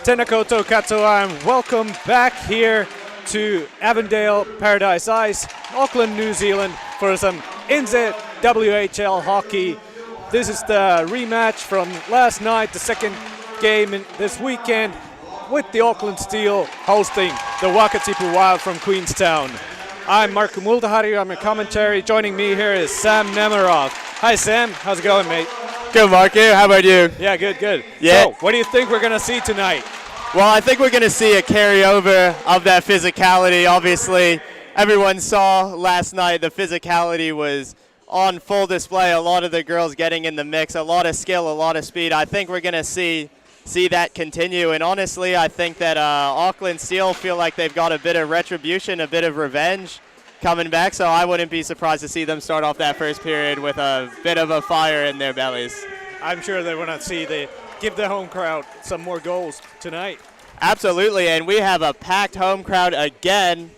Tēnā koutou katoa, and welcome back here to Avondale Paradise Ice, Auckland, New Zealand, for some NZWIHL hockey. This is the rematch from last night, the second game this weekend, with the Auckland Steel hosting the Wakatipu Wild from Queenstown. I'm Markku Multahari, I'm your commentary. Joining me here is Sam Nemerov. Hi Sam, how's it going, mate? Good, Markku. How about you? Yeah, good. Yeah. So, what do you think we're going to see tonight? Well, I think we're going to see a carryover of that physicality. Obviously, everyone saw last night the physicality was on full display. A lot of the girls getting in the mix, a lot of skill, a lot of speed. I think we're going to see that continue. And honestly, I think that Auckland Steel feel like they've got a bit of retribution, a bit of revenge coming back. So I wouldn't be surprised to see them start off that first period with a bit of a fire in their bellies. I'm sure they want to give the home crowd some more goals tonight. Absolutely, and we have a packed home crowd again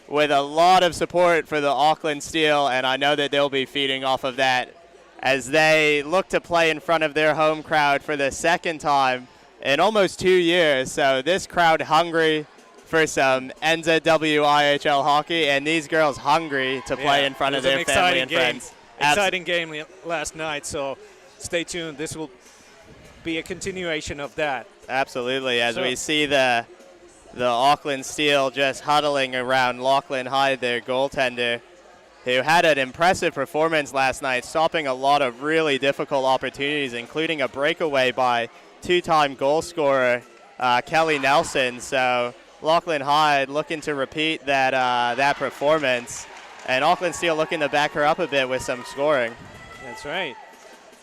with a lot of support for the Auckland Steel, and I know that they'll be feeding off of that as they look to play in front of their home crowd for the second time in almost 2 years. So this crowd hungry for some NZWIHL hockey, and these girls hungry to play in front of their family and friends. Exciting game last night, so stay tuned. This will be a continuation of that. Absolutely, as we see the Auckland Steel just huddling around Lachlan Hyde, their goaltender, who had an impressive performance last night, stopping a lot of really difficult opportunities, including a breakaway by two-time goal scorer Kelly Nelson. So Lachlan Hyde looking to repeat that performance, and Auckland Steel looking to back her up a bit with some scoring. That's right.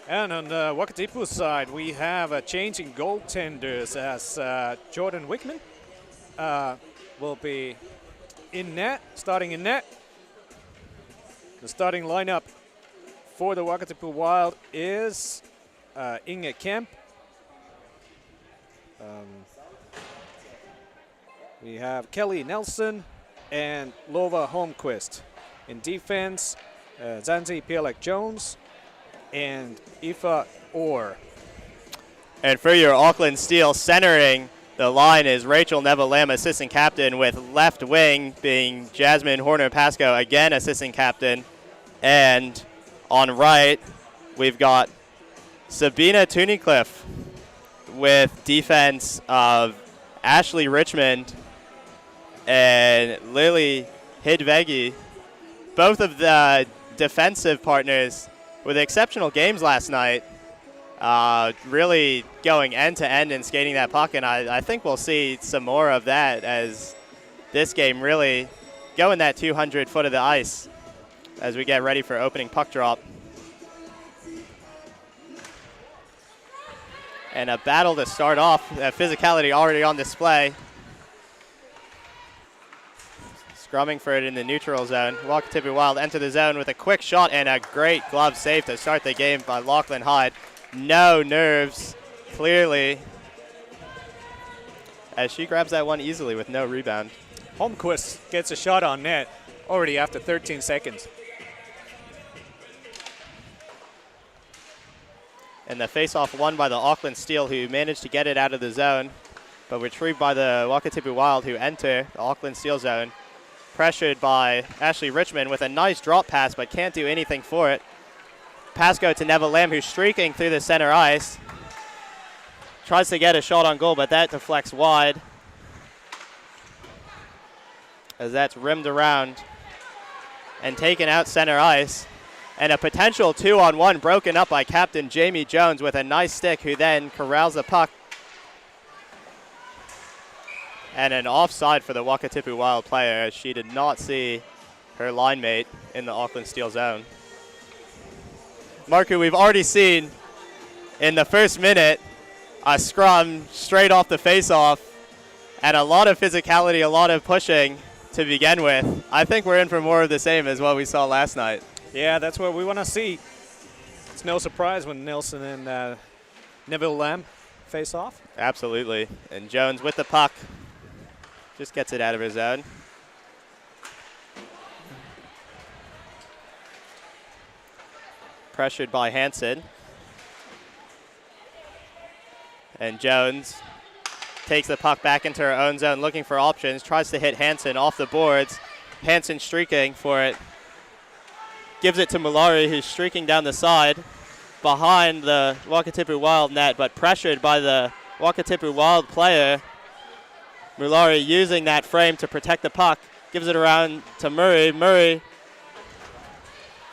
And on the Wakatipu side, we have a change in goaltenders as Jordan Wickman will be starting in net. The starting lineup for the Wakatipu Wild is Inge Kemp. We have Kelly Nelson and Lova Holmquist. In defense, Zanzi Pielek-Jones and Aoife Orr. And for your Auckland Steel, centering the line is Rachel Neville-Lamb, assistant captain, with left wing being Jasmine Horner-Pascoe, again assistant captain. And on right, we've got Sabina Tunnicliffe with defense of Ashley Richmond and Lily Hidvegi. Both of the defensive partners with exceptional games last night, really going end-to-end and skating that puck, and I think we'll see some more of that as this game really going that 200 foot of the ice as we get ready for opening puck drop. And a battle to start off, physicality already on display. Scrumming for it in the neutral zone. Wakatipu Wild enter the zone with a quick shot and a great glove save to start the game by Lachlan Hyde. No nerves, clearly, as she grabs that one easily with no rebound. Holmquist gets a shot on net already after 13 seconds. And the face-off won by the Auckland Steel, who managed to get it out of the zone, but retrieved by the Wakatipu Wild, who enter the Auckland Steel zone. Pressured by Ashley Richmond with a nice drop pass, but can't do anything for it. Pascoe to Neville Lamb, who's streaking through the center ice. Tries to get a shot on goal, but that deflects wide, as that's rimmed around and taken out center ice. And a potential 2-on-1 broken up by captain Jamie Jones with a nice stick, who then corrals the puck. And an offside for the Wakatipu Wild player, as she did not see her line mate in the Auckland Steel zone. Markku, we've already seen in the first minute a scrum straight off the face-off and a lot of physicality, a lot of pushing to begin with. I think we're in for more of the same as what we saw last night. Yeah, that's what we want to see. It's no surprise when Nelson and Neville Lamb face off. Absolutely. And Jones with the puck. Just gets it out of his zone. Pressured by Hansen. And Jones takes the puck back into her own zone, looking for options, tries to hit Hansen off the boards. Hansen streaking for it. Gives it to Mulari, who's streaking down the side behind the Wakatipu Wild net, but pressured by the Wakatipu Wild player. Mulari using that frame to protect the puck. Gives it around to Murray. Murray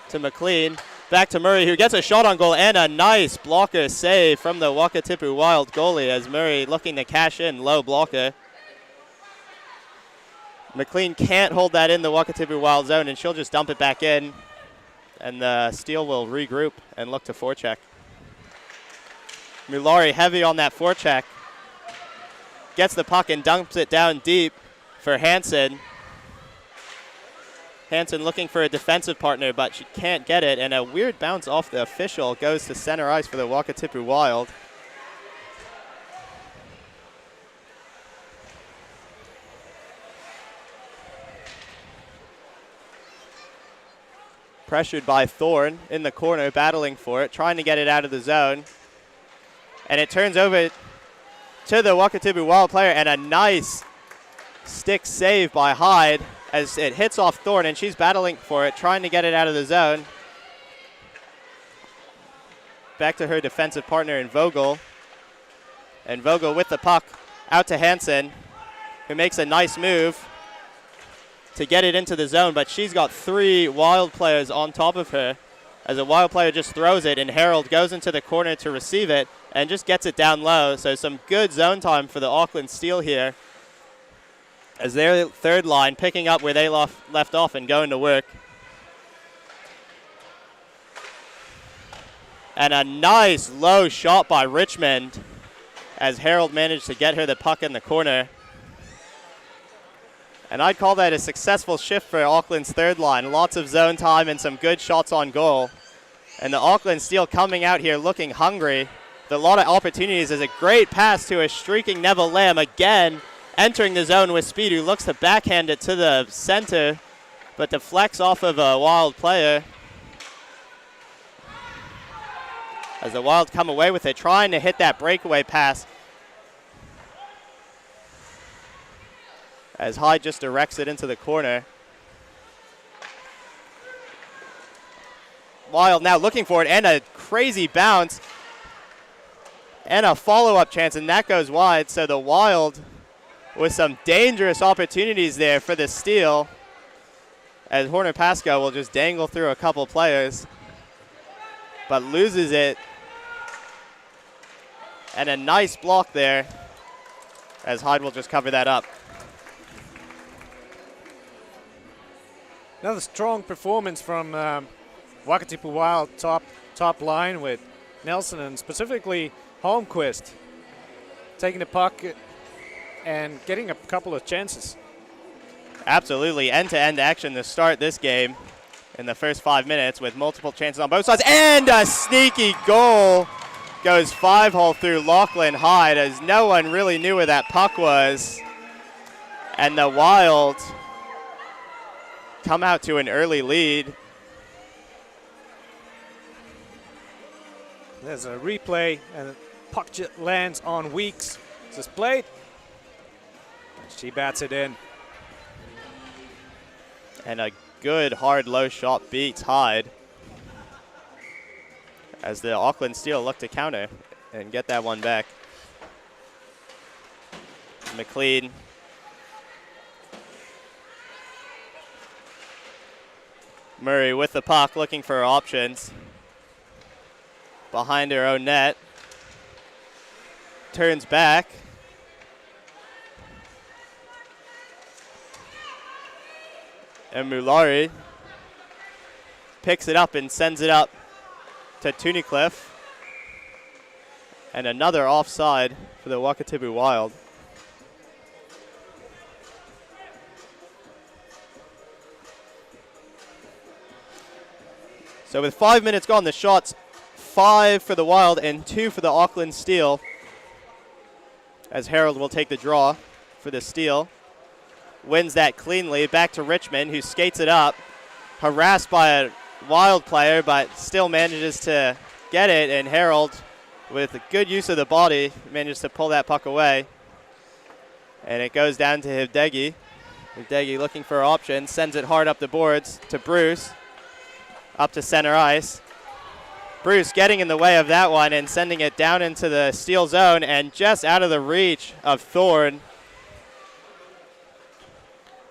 to Mclean. Back to Murray, who gets a shot on goal and a nice blocker save from the Wakatipu Wild goalie as Murray looking to cash in, low blocker. Mclean can't hold that in the Wakatipu Wild zone, and she'll just dump it back in, and the Steel will regroup and look to forecheck. Mulari heavy on that forecheck. Gets the puck and dumps it down deep for Hansen. Hansen looking for a defensive partner, but she can't get it, and a weird bounce off the official goes to center ice for the Wakatipu Wild. Pressured by Thorne in the corner, battling for it, trying to get it out of the zone. And it turns over to the Wakatipu Wild player, and a nice stick save by Hyde as it hits off Thorne, and she's battling for it, trying to get it out of the zone. Back to her defensive partner in Vogel. And Vogel with the puck out to Hansen, who makes a nice move to get it into the zone, but she's got 3 Wild players on top of her as a Wild player just throws it, and Harold goes into the corner to receive it and just gets it down low. So some good zone time for the Auckland Steel here as their third line picking up where they left off and going to work. And a nice low shot by Richmond as Harold managed to get her the puck in the corner. And I'd call that a successful shift for Auckland's third line. Lots of zone time and some good shots on goal. And the Auckland Steel coming out here looking hungry. With a lot of opportunities. There's a great pass to a streaking Neville Lamb again, entering the zone with speed, who looks to backhand it to the center, but deflects off of a Wild player. As the Wild come away with it, trying to hit that breakaway pass. As Hyde just directs it into the corner. Wild now looking for it, and a crazy bounce. And a follow-up chance, and that goes wide. So the Wild with some dangerous opportunities there for the Steel, as Horner Pascoe will just dangle through a couple players, but loses it. And a nice block there, as Hyde will just cover that up. Another strong performance from Wakatipu Wild top line with Nelson and specifically Holmquist taking the puck and getting a couple of chances. Absolutely, end-to-end action to start this game in the first 5 minutes with multiple chances on both sides, and a sneaky goal goes 5-hole through Lachlan Hyde as no one really knew where that puck was, and the Wild come out to an early lead. There's a replay, and the puck lands on Weeks. It's displayed. She bats it in. And a good hard low shot beats Hyde as the Auckland Steel look to counter and get that one back. Mclean. Murray with the puck looking for options. Behind her own net. Turns back. And Mulari picks it up and sends it up to Tunnicliffe. And another offside for the Wakatipu Wild. So with 5 minutes gone, the shots 5 for the Wild and 2 for the Auckland Steel. As Harold will take the draw for the Steel. Wins that cleanly. Back to Richmond, who skates it up. Harassed by a Wild player, but still manages to get it. And Harold, with a good use of the body, manages to pull that puck away. And it goes down to Hivdegi. Hivdegi looking for options, sends it hard up the boards to Bruce. Up to center ice. Bruce getting in the way of that one and sending it down into the steal zone and just out of the reach of Thorne.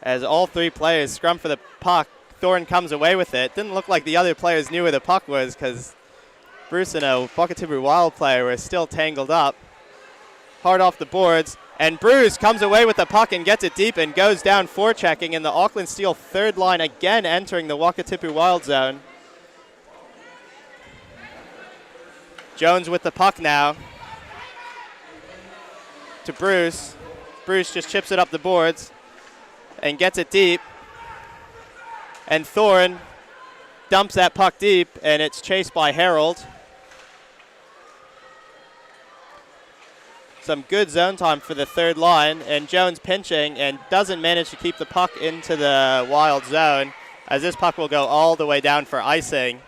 As all three players scrum for the puck, Thorne comes away with it. Didn't look like the other players knew where the puck was because Bruce and a Wakatipu Wild player were still tangled up. Hard off the boards, and Bruce comes away with the puck and gets it deep and goes down forechecking, and the Auckland Steel third line again entering the Wakatipu Wild zone. Jones with the puck now to Bruce. Bruce just chips it up the boards and gets it deep. And Thorne dumps that puck deep, and it's chased by Harold. Some good zone time for the third line, and Jones pinching and doesn't manage to keep the puck into the Wild zone, as this puck will go all the way down for icing.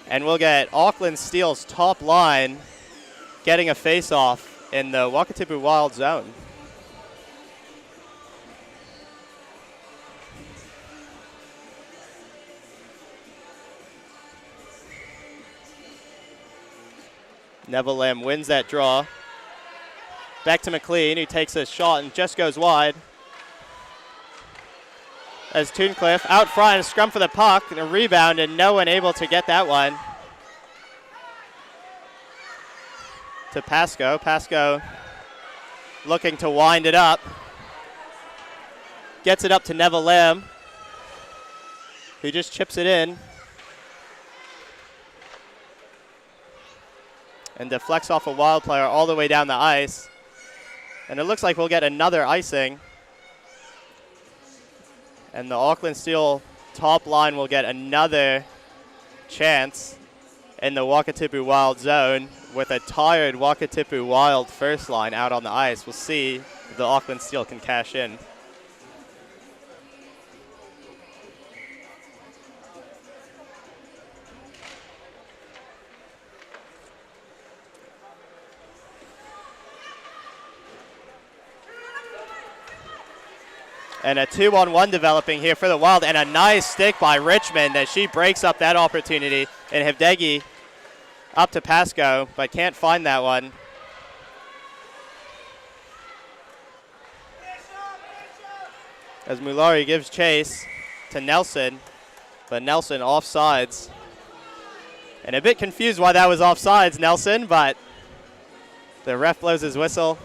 And we'll get Auckland Steel's top line getting a face-off in the Wakatipu Wild zone. Neville Lamb wins that draw. Back to McLean, who takes a shot and just goes wide. As Tooncliffe out front, a scrum for the puck, and a rebound, and no one able to get that one. To Pasco. Pasco looking to wind it up. Gets it up to Neville Lamb, who just chips it in. And deflects off a Wild player all the way down the ice. And it looks like we'll get another icing. And the Auckland Steel top line will get another chance in the Wakatipu Wild zone with a tired Wakatipu Wild first line out on the ice. We'll see if the Auckland Steel can cash in. And a 2-on-1 developing here for the Wild, and a nice stick by Richmond as she breaks up that opportunity. And Hivdegi up to Pasco, but can't find that one. As Mulari gives chase to Nelson, but Nelson offsides. And a bit confused why that was offsides, Nelson, but the ref blows his whistle,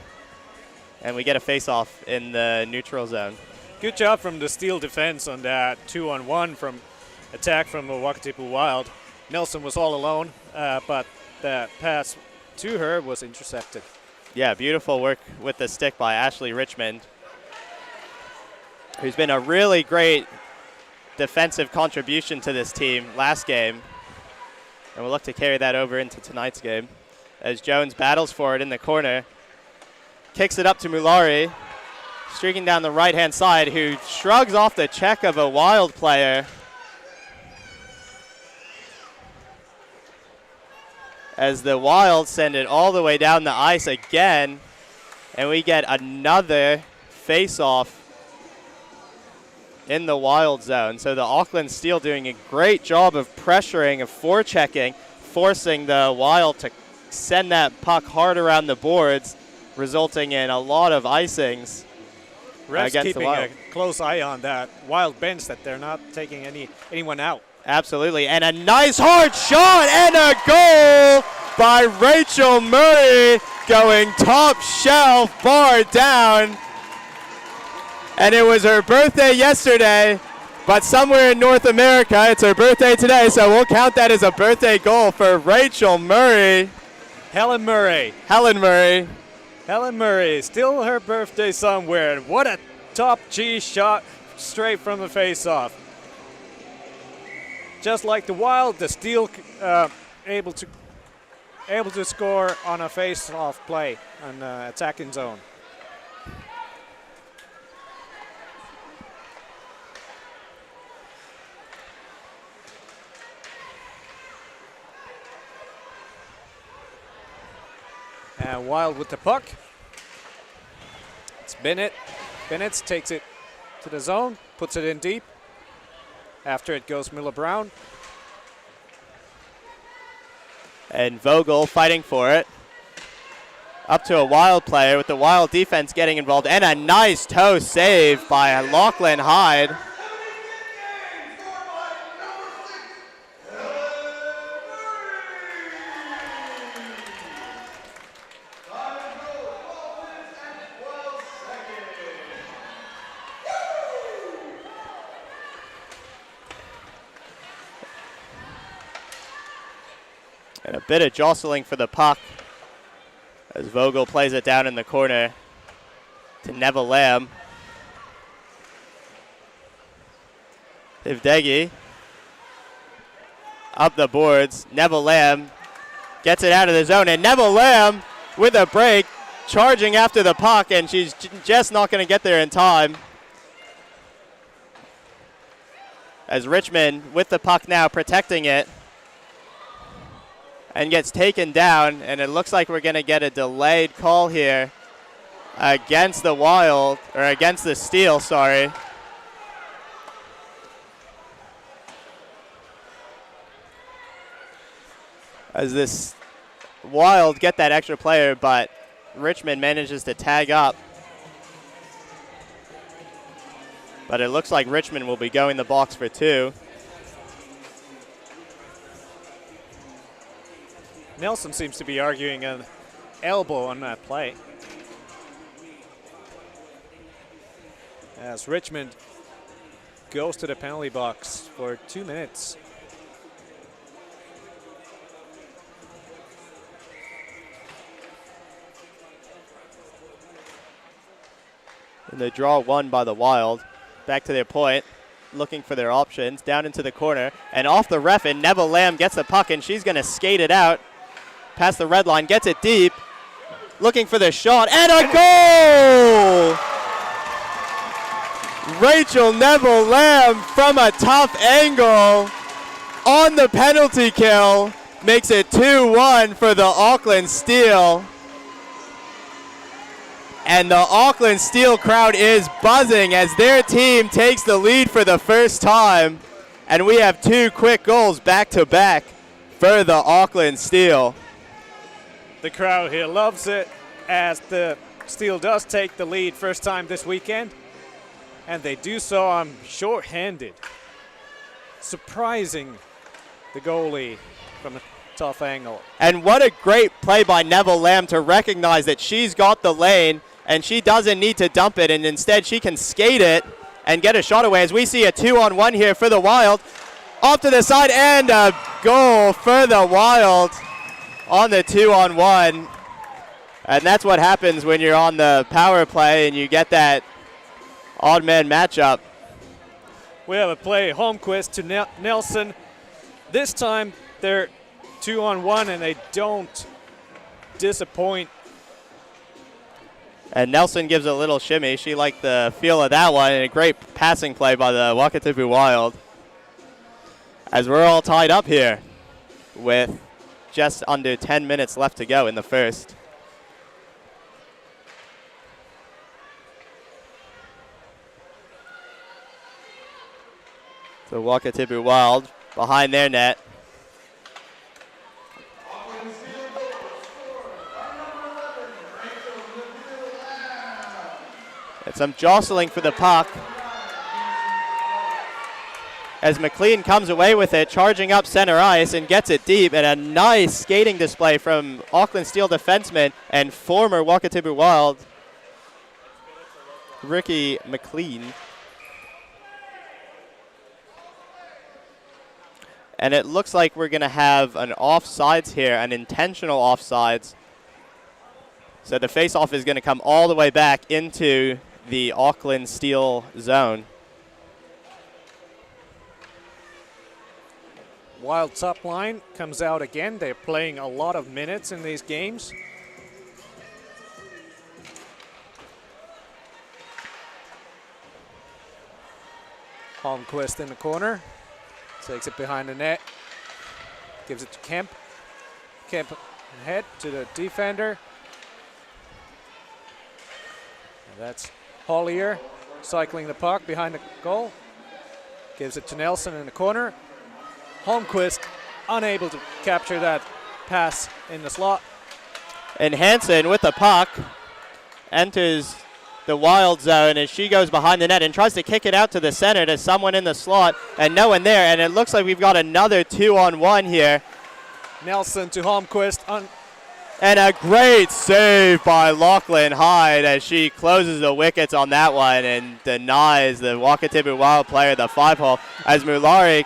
and we get a face-off in the neutral zone. Good job from the Steel defense on that 2-on-1 from attack from the Wakatipu Wild. Nelson was all alone, but the pass to her was intercepted. Yeah, beautiful work with the stick by Ashley Richmond, who's been a really great defensive contribution to this team last game. And we'll look to carry that over into tonight's game. As Jones battles for it in the corner, kicks it up to Mulari, streaking down the right-hand side, who shrugs off the check of a Wild player. As the Wild send it all the way down the ice again, and we get another face-off in the Wild zone. So the Auckland Steel doing a great job of pressuring, of forechecking, forcing the Wild to send that puck hard around the boards, resulting in a lot of icings. Refs keeping a close eye on that Wild bench, that they're not taking anyone out. Absolutely, and a nice hard shot and a goal by Rachel Murray, going top shelf, bar down. And it was her birthday yesterday, but somewhere in North America, it's her birthday today, so we'll count that as a birthday goal for Rachel Murray. Helen Murray. Helen Murray, still her birthday somewhere. What a top G shot straight from the face-off. Just like the Wild, the Steel able to score on a face-off play on attacking zone. And Wild with the puck. Bennett. Bennett takes it to the zone, puts it in deep. After it goes Miller-Brown. And Vogel fighting for it. Up to a Wild player with the Wild defense getting involved. And a nice toe save by Lachlan Hyde. And a bit of jostling for the puck as Vogel plays it down in the corner to Neville Lamb. Ivdegi up the boards. Neville Lamb gets it out of the zone, and Neville Lamb with a break, charging after the puck, and she's just not going to get there in time. As Richmond with the puck now protecting it. And gets taken down, and it looks like we're going to get a delayed call here against the Wild, or against the Steel, sorry. As this Wild get that extra player, but Richmond manages to tag up. But it looks like Richmond will be going the box for 2. Nelson seems to be arguing an elbow on that play. As Richmond goes to the penalty box for 2 minutes. And they draw one by the Wild. Back to their point, looking for their options, down into the corner, and off the ref, and Neville Lamb gets the puck, and she's going to skate it out. Past the red line, gets it deep, looking for the shot, and a goal! Rachel Neville Lamb from a tough angle on the penalty kill makes it 2-1 for the Auckland Steel. And the Auckland Steel crowd is buzzing as their team takes the lead for the first time. And we have 2 quick goals back to back for the Auckland Steel. The crowd here loves it as the Steel does take the lead first time this weekend. And they do so on short-handed. Surprising the goalie from a tough angle. And what a great play by Neville Lamb to recognize that she's got the lane and she doesn't need to dump it, and instead she can skate it and get a shot away as we see a 2-on-1 here for the Wild. Off to the side, and a goal for the Wild on the 2-on-1. And that's what happens when you're on the power play and you get that odd man matchup. We have a play, Holmquist to Nelson. This time they're 2-on-1 and they don't disappoint. And Nelson gives a little shimmy. She liked the feel of that one, and a great passing play by the Wakatipu Wild. As we're all tied up here with just under 10 minutes left to go in the first. So Wakatipu Wild behind their net. And some jostling for the puck. As Mclean comes away with it, charging up center ice and gets it deep, and a nice skating display from Auckland Steel defenseman and former Wakatipu Wild, Lee Mclean. And it looks like we're going to have an offsides here, an intentional offsides. So the face-off is going to come all the way back into the Auckland Steel zone. Wild top line comes out again. They're playing a lot of minutes in these games. Holmquist in the corner. Takes it behind the net. Gives it to Kemp. Kemp ahead to the defender. That's Hollier cycling the puck behind the goal. Gives it to Nelson in the corner. Holmquist unable to capture that pass in the slot. And Hansen with the puck enters the Wild zone as she goes behind the net and tries to kick it out to the center to someone in the slot, and no one there. And it looks like we've got another 2-on-1 here. Nelson to Holmquist. And a great save by Lachlan Hyde as she closes the wickets on that one and denies the Wakatipu Wild player the 5-hole as Mulari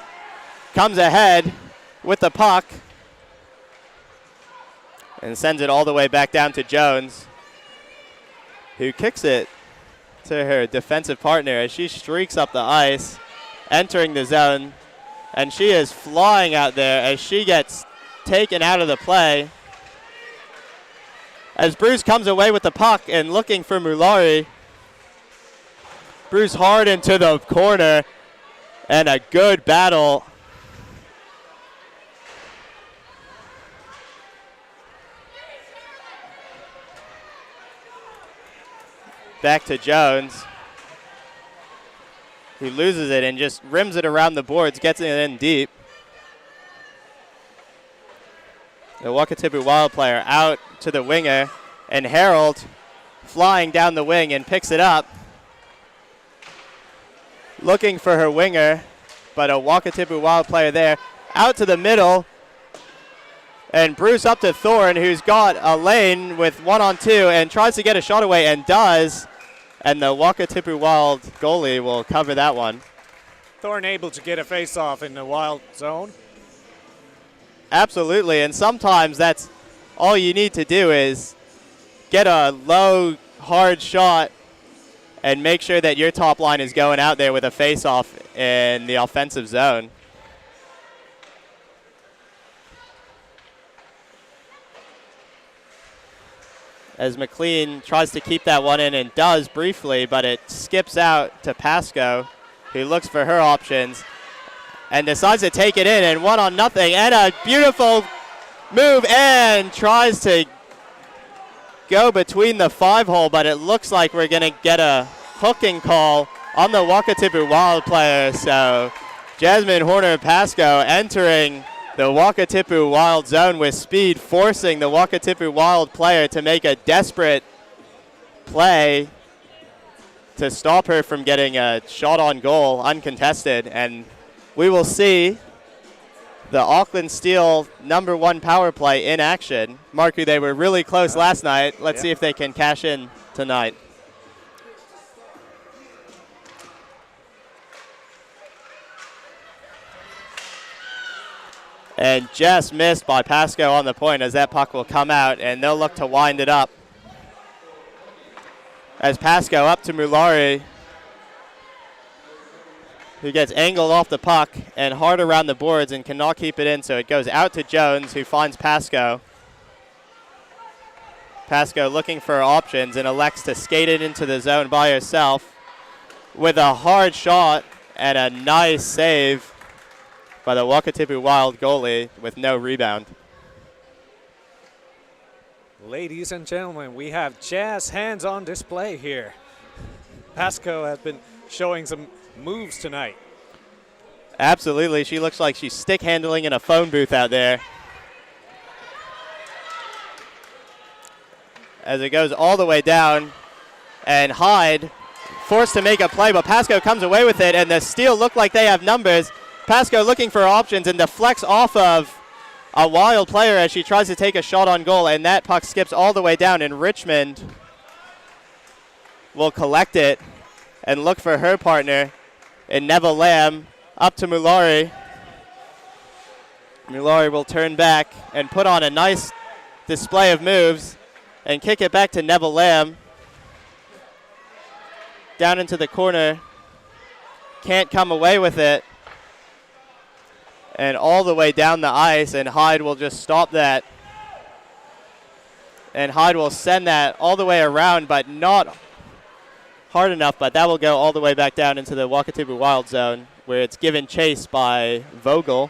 comes ahead with the puck and sends it all the way back down to Jones, who kicks it to her defensive partner as she streaks up the ice, entering the zone, and she is flying out there as she gets taken out of the play. As Bruce comes away with the puck and looking for Mulari. Bruce hard into the corner, and a good battle. Back to Jones. He loses it and just rims it around the boards, gets it in deep. The Wakatipu Wild player out to the winger, and Harold flying down the wing and picks it up. Looking for her winger, but a Wakatipu Wild player there. Out to the middle, and Bruce up to Thorne, who's got a lane with 1-on-2 and tries to get a shot away and does. And the Wakatipu Wild goalie will cover that one. Thorne able to get a face-off in the Wild zone. Absolutely, and sometimes that's all you need to do is get a low, hard shot and make sure that your top line is going out there with a face-off in the offensive zone. As McLean tries to keep that one in and does briefly, but it skips out to Pasco, who looks for her options and decides to take it in, and 1-0, and a beautiful move and tries to go between the 5-hole, but it looks like we're going to get a hooking call on the Wakatipu Wild player. So Jasmine Horner-Pasco entering the Wakatipu Wild zone with speed, forcing the Wakatipu Wild player to make a desperate play to stop her from getting a shot on goal uncontested. And we will see the Auckland Steel #1 power play in action. Marku, they were really close last night. Let's see if they can cash in tonight. And just missed by Pasco on the point as that puck will come out, and they'll look to wind it up. As Pasco up to Mulari, who gets angled off the puck and hard around the boards and cannot keep it in, so it goes out to Jones, who finds Pasco. Pasco looking for options and elects to skate it into the zone by herself with a hard shot and a nice save by the Wakatipu Wild goalie with no rebound. Ladies and gentlemen, we have jazz hands on display here. Pasco has been showing some moves tonight. Absolutely. She looks like she's stick handling in a phone booth out there. As it goes all the way down, and Hyde forced to make a play, but Pasco comes away with it, and the Steel look like they have numbers. Pasco looking for options and deflects off of a Wild player as she tries to take a shot on goal, and that puck skips all the way down, and Richmond will collect it and look for her partner in Neville Lamb. Up to Mulari. Mulari will turn back and put on a nice display of moves and kick it back to Neville Lamb. Down into the corner. Can't come away with it. And all the way down the ice, and Hyde will just stop that. And Hyde will send that all the way around, but not hard enough, but that will go all the way back down into the Wakatipu Wild zone, where it's given chase by Vogel.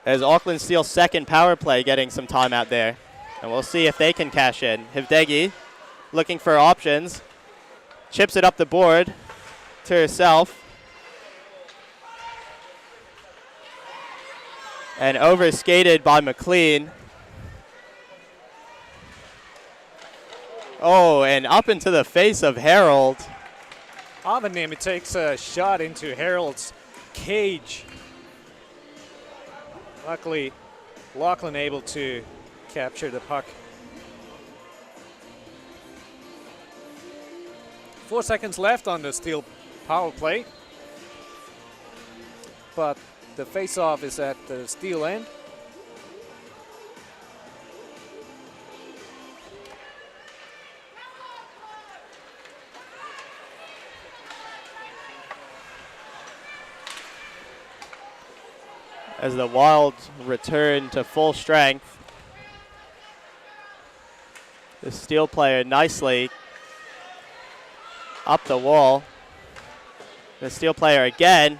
As Auckland Steel's second power play getting some time out there. And we'll see if they can cash in. Hivdegi looking for options. Chips it up the board to herself. And overskated by McLean. Oh, and up into the face of Harold. Avanimi takes a shot into Harold's cage. Luckily, Lachlan able to capture the puck. 4 seconds left on the Steel power play. But the face-off is at the Steel end. As the Wild return to full strength. The Steel player nicely up the wall. The Steel player again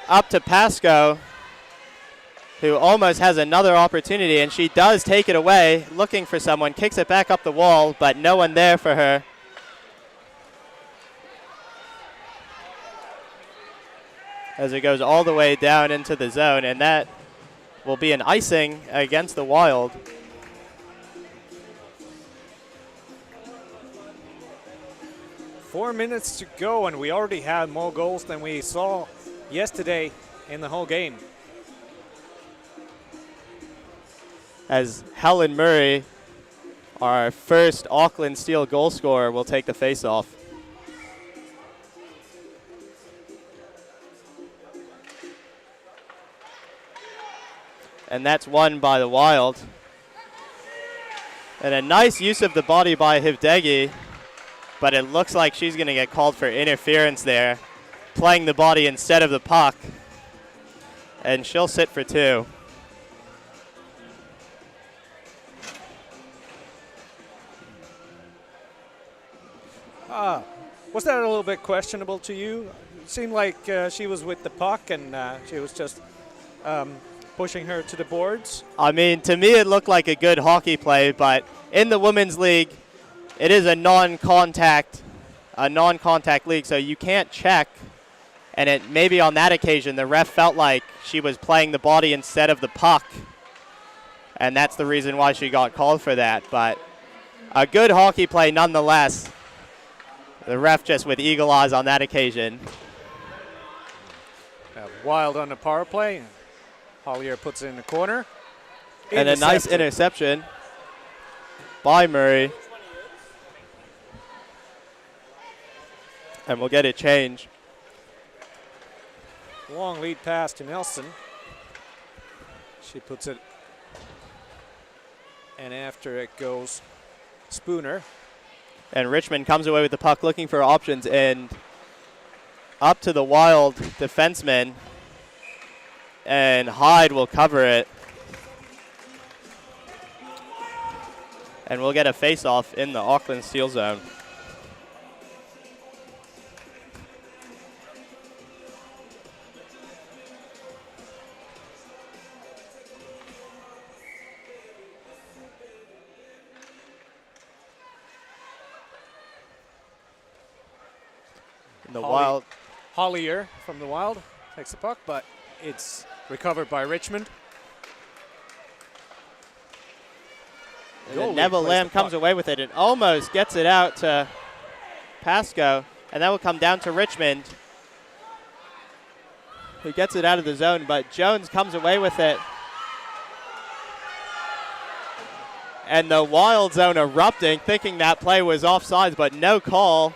up to Pasco, who almost has another opportunity, and she does take it away, looking for someone, kicks it back up the wall, but no one there for her. As it goes all the way down into the zone, and that will be an icing against the Wild. Four minutes to go, and we already had more goals than we saw yesterday in the whole game. As Helen Murray, our first Auckland Steel goal scorer, will take the face-off. And that's won by the Wild. And a nice use of the body by Hivdegi, but it looks like she's going to get called for interference there, playing the body instead of the puck. And she'll sit for 2. Was that a little bit questionable to you? It seemed like she was with the puck and she was just pushing her to the boards. I mean, to me it looked like a good hockey play, but in the Women's League, it is a non-contact league, so you can't check. And it maybe on that occasion, the ref felt like she was playing the body instead of the puck. And that's the reason why she got called for that. But a good hockey play nonetheless. The ref just with eagle eyes on that occasion. Wild on the power play. Hollier puts it in the corner. And a nice interception by Murray. And we'll get a change. Long lead pass to Nelson. She puts it. And after it goes Spooner. And Richmond comes away with the puck looking for options, and up to the Wild defenseman. And Hyde will cover it. And we'll get a face-off in the Auckland Steel zone. The Wild. Hollier from the Wild takes the puck, but it's recovered by Richmond. And Neville Lamb comes away with it and almost gets it out to Pasco. And that will come down to Richmond, who gets it out of the zone, but Jones comes away with it. And the Wild zone erupting, thinking that play was offsides, but no call.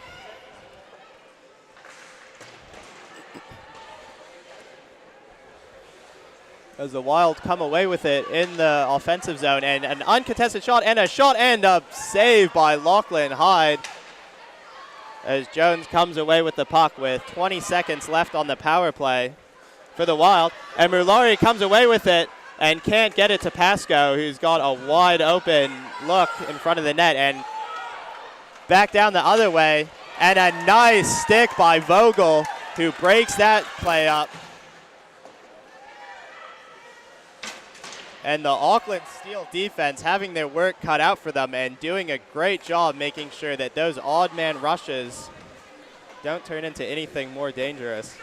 As the Wild come away with it in the offensive zone, and an uncontested shot and a save by Lachlan Hyde. As Jones comes away with the puck with 20 seconds left on the power play for the Wild. And Mulari comes away with it and can't get it to Pasco, who's got a wide open look in front of the net, and back down the other way. And a nice stick by Vogel, who breaks that play up. And the Auckland Steel defense having their work cut out for them and doing a great job making sure that those odd man rushes don't turn into anything more dangerous.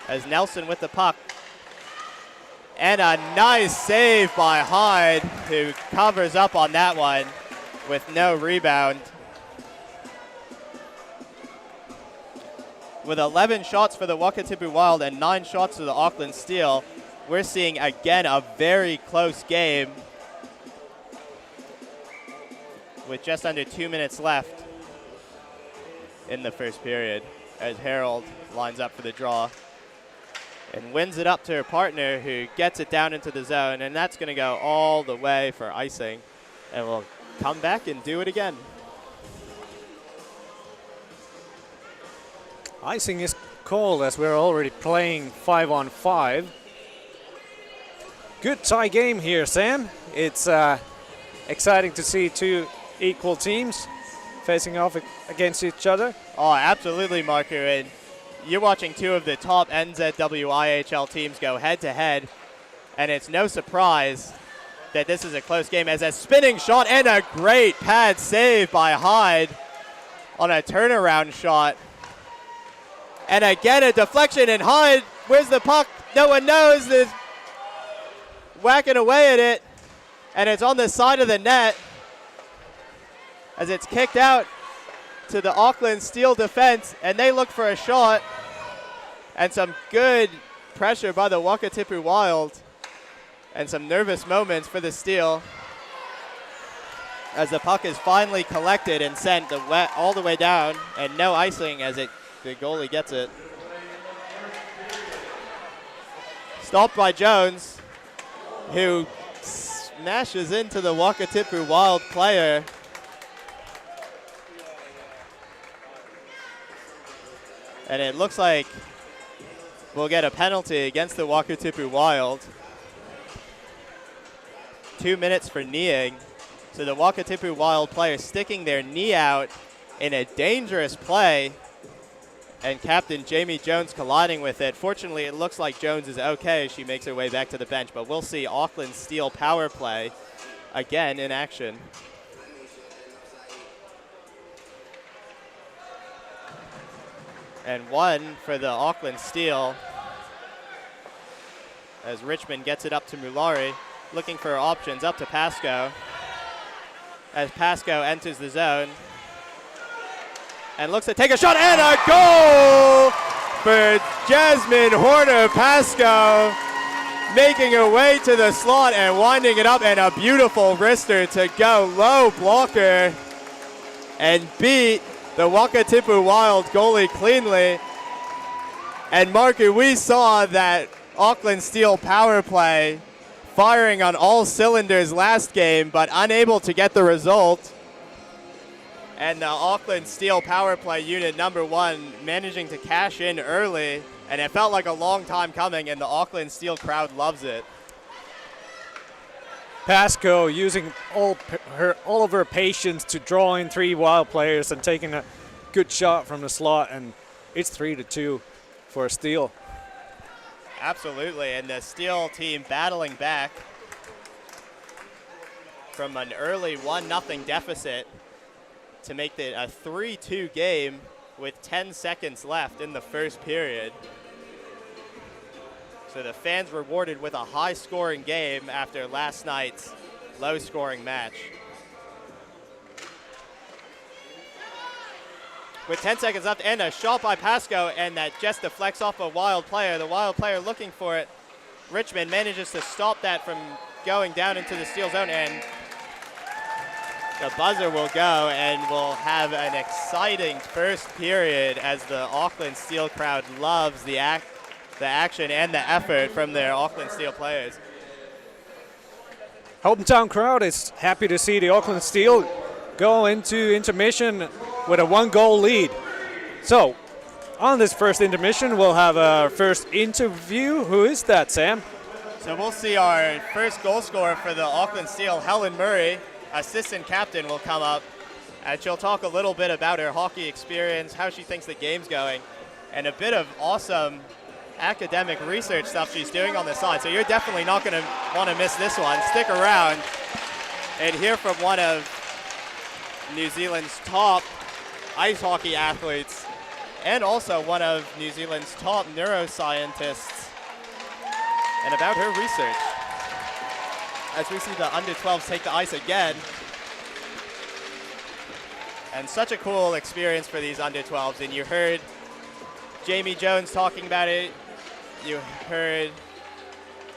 As Nelson with the puck. And a nice save by Hyde, who covers up on that one with no rebound. With 11 shots for the Wakatipu Wild and 9 shots for the Auckland Steel, we're seeing again a very close game with just under 2 minutes left in the first period as Harold lines up for the draw and wins it up to her partner, who gets it down into the zone, and that's going to go all the way for icing, and we'll come back and do it again. Icing is called as we're already playing 5-on-5. Good tie game here, Sam. It's exciting to see two equal teams facing off against each other. Oh, absolutely, Marco. And you're watching two of the top NZWIHL teams go head-to-head, and it's no surprise that this is a close game, as a spinning shot and a great pad save by Hyde on a turnaround shot. And again, a deflection, and Hyde, where's the puck? No one knows. Is whacking away at it, and it's on the side of the net as it's kicked out to the Auckland Steel defense, and they look for a shot, and some good pressure by the Wakatipu Wild, and some nervous moments for the Steel as the puck is finally collected and sent all the way down, and no icing as the goalie gets it. Stopped by Jones, who smashes into the Wakatipu Wild player. And it looks like we'll get a penalty against the Wakatipu Wild. 2 minutes for kneeing. So the Wakatipu Wild player sticking their knee out in a dangerous play, and Captain Jamie Jones colliding with it. Fortunately, it looks like Jones is okay as she makes her way back to the bench, but we'll see Auckland Steel power play again in action. And one for the Auckland Steel as Richmond gets it up to Mulari, looking for options up to Pascoe. As Pascoe enters the zone and looks to take a shot, and a goal for Jasmine Horner-Pascoe, making her way to the slot and winding it up, and a beautiful wrister to go low blocker and beat the Wakatipu Wild goalie cleanly. And Marky, we saw that Auckland Steel power play firing on all cylinders last game, but unable to get the result. And the Auckland Steel power play unit number one managing to cash in early, and it felt like a long time coming, and the Auckland Steel crowd loves it. Pascoe using all of her patience to draw in three Wild players and taking a good shot from the slot, and it's 3-2 for Steel. Absolutely, and the Steel team battling back from an early 1-0 deficit to make it a 3-2 game with 10 seconds left in the first period. So the fans rewarded with a high-scoring game after last night's low-scoring match. With 10 seconds left, and a shot by Pascoe, and that just deflects off a Wild player. The Wild player looking for it. Richmond manages to stop that from going down into the Steel zone, and the buzzer will go, and we'll have an exciting first period as the Auckland Steel crowd loves the action and the effort from their Auckland Steel players. Hometown crowd is happy to see the Auckland Steel go into intermission with a 1-goal lead. So, on this first intermission, we'll have our first interview. Who is that, Sam? So we'll see our first goal scorer for the Auckland Steel, Helen Murray, assistant captain, will come up, and she'll talk a little bit about her hockey experience, how she thinks the game's going, and a bit of awesome academic research stuff she's doing on the side. So you're definitely not going to want to miss this one. Stick around and hear from one of New Zealand's top ice hockey athletes and also one of New Zealand's top neuroscientists, and about her research. As we see the under-12s take the ice again. And such a cool experience for these under-12s. And you heard Jamie Jones talking about it. You heard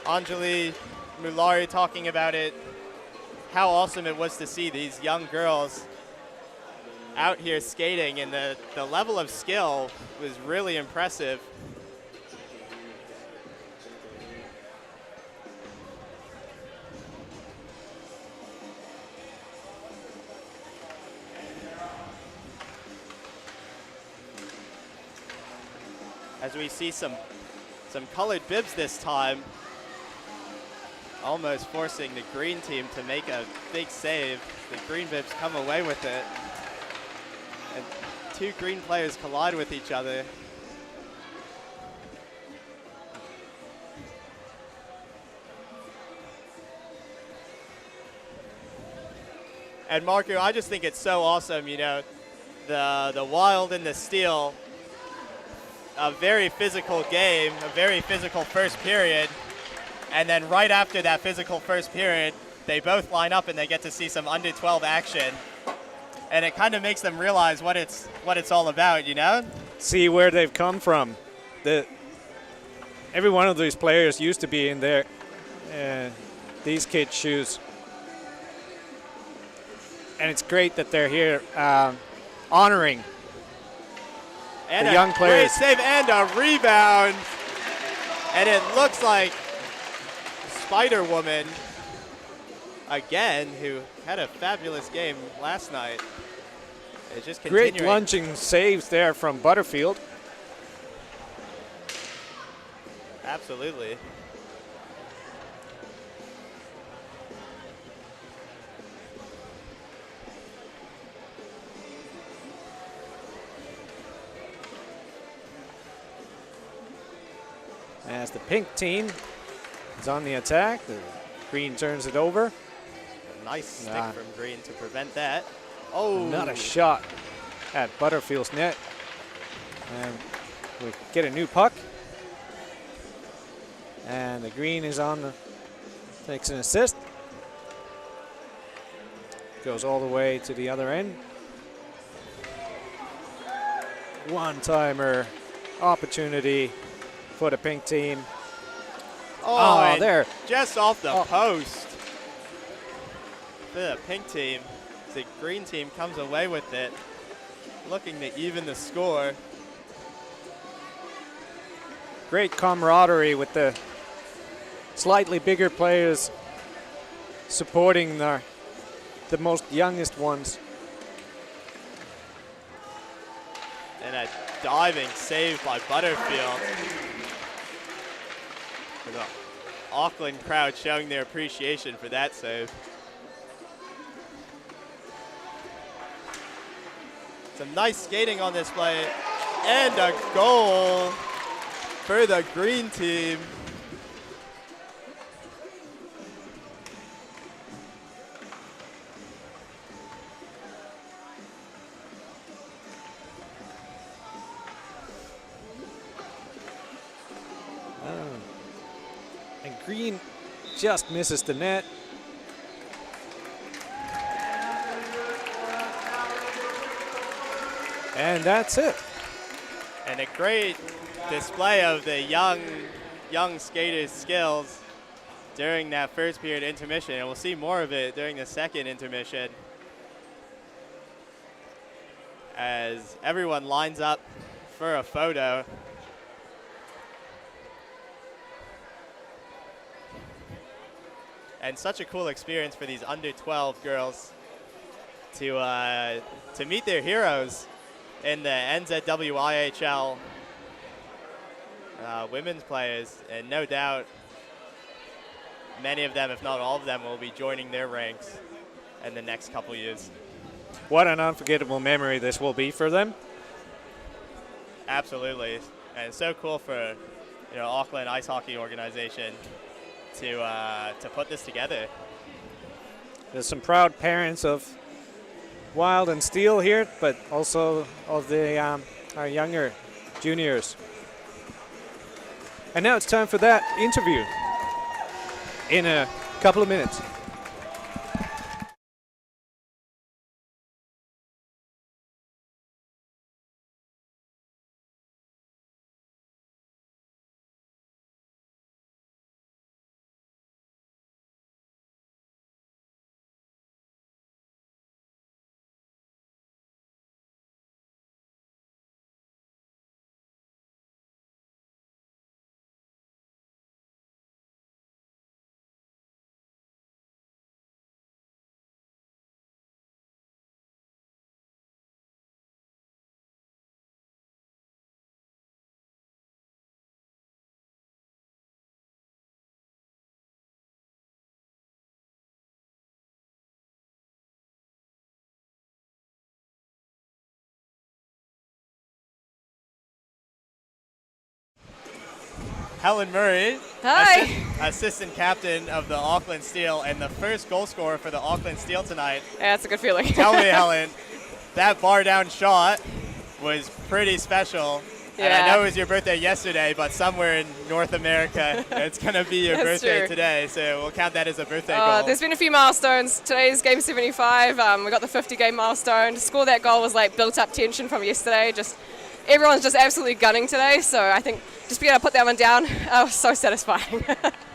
Anjali Mulari talking about it. How awesome it was to see these young girls out here skating, and the level of skill was really impressive. As we see some colored bibs this time, almost forcing the green team to make a big save. The green bibs come away with it. And two green players collide with each other. And Marco, I just think it's so awesome, you know, the Wild and the Steel, a very physical game, a very physical first period. And then right after that physical first period, they both line up and they get to see some under 12 action. And it kind of makes them realize what it's all about, you know? See where they've come from. Every one of these players used to be in these kids' shoes. And it's great that they're here honoring and the young players. Great save and a rebound. And it looks like Spider-Woman, again, who had a fabulous game last night, is just continuing. Great lunging saves there from Butterfield. Absolutely. As the pink team is on the attack, the green turns it over. A nice stick from green to prevent that. Oh, not a shot at Butterfield's net. And we get a new puck. And the green is takes an assist. Goes all the way to the other end. One-timer opportunity for the pink team. Oh, there. Just off the post. The pink team. The green team comes away with it, looking to even the score. Great camaraderie with the slightly bigger players supporting the most youngest ones. And a diving save by Butterfield. The Auckland crowd showing their appreciation for that save. Some nice skating on this play, and a goal for the green team. And green just misses the net. And that's it. And a great display of the young skaters' skills during that first period intermission. And we'll see more of it during the second intermission as everyone lines up for a photo. And such a cool experience for these under 12 girls to meet their heroes in the NZWIHL women's players, and no doubt many of them, if not all of them, will be joining their ranks in the next couple years. What an unforgettable memory this will be for them. Absolutely, and it's so cool for Auckland Ice Hockey Organization to put this together. There's some proud parents of Wild and Steel here, but also of the our younger juniors. And now it's time for that interview in a couple of minutes. Helen Murray, Hi. assistant captain of the Auckland Steel and the first goal scorer for the Auckland Steel tonight. Yeah, it's a good feeling. Tell me, Helen, that bar down shot was pretty special. Yeah. And I know it was your birthday yesterday, but somewhere in North America, it's going to be your birthday true. today. So we'll count that as a birthday goal. There's been a few milestones. Today's game 75. We got the 50-game milestone. To score that goal was like built-up tension from yesterday. Everyone's just absolutely gunning today. So I think just being able to put that one down, was so satisfying.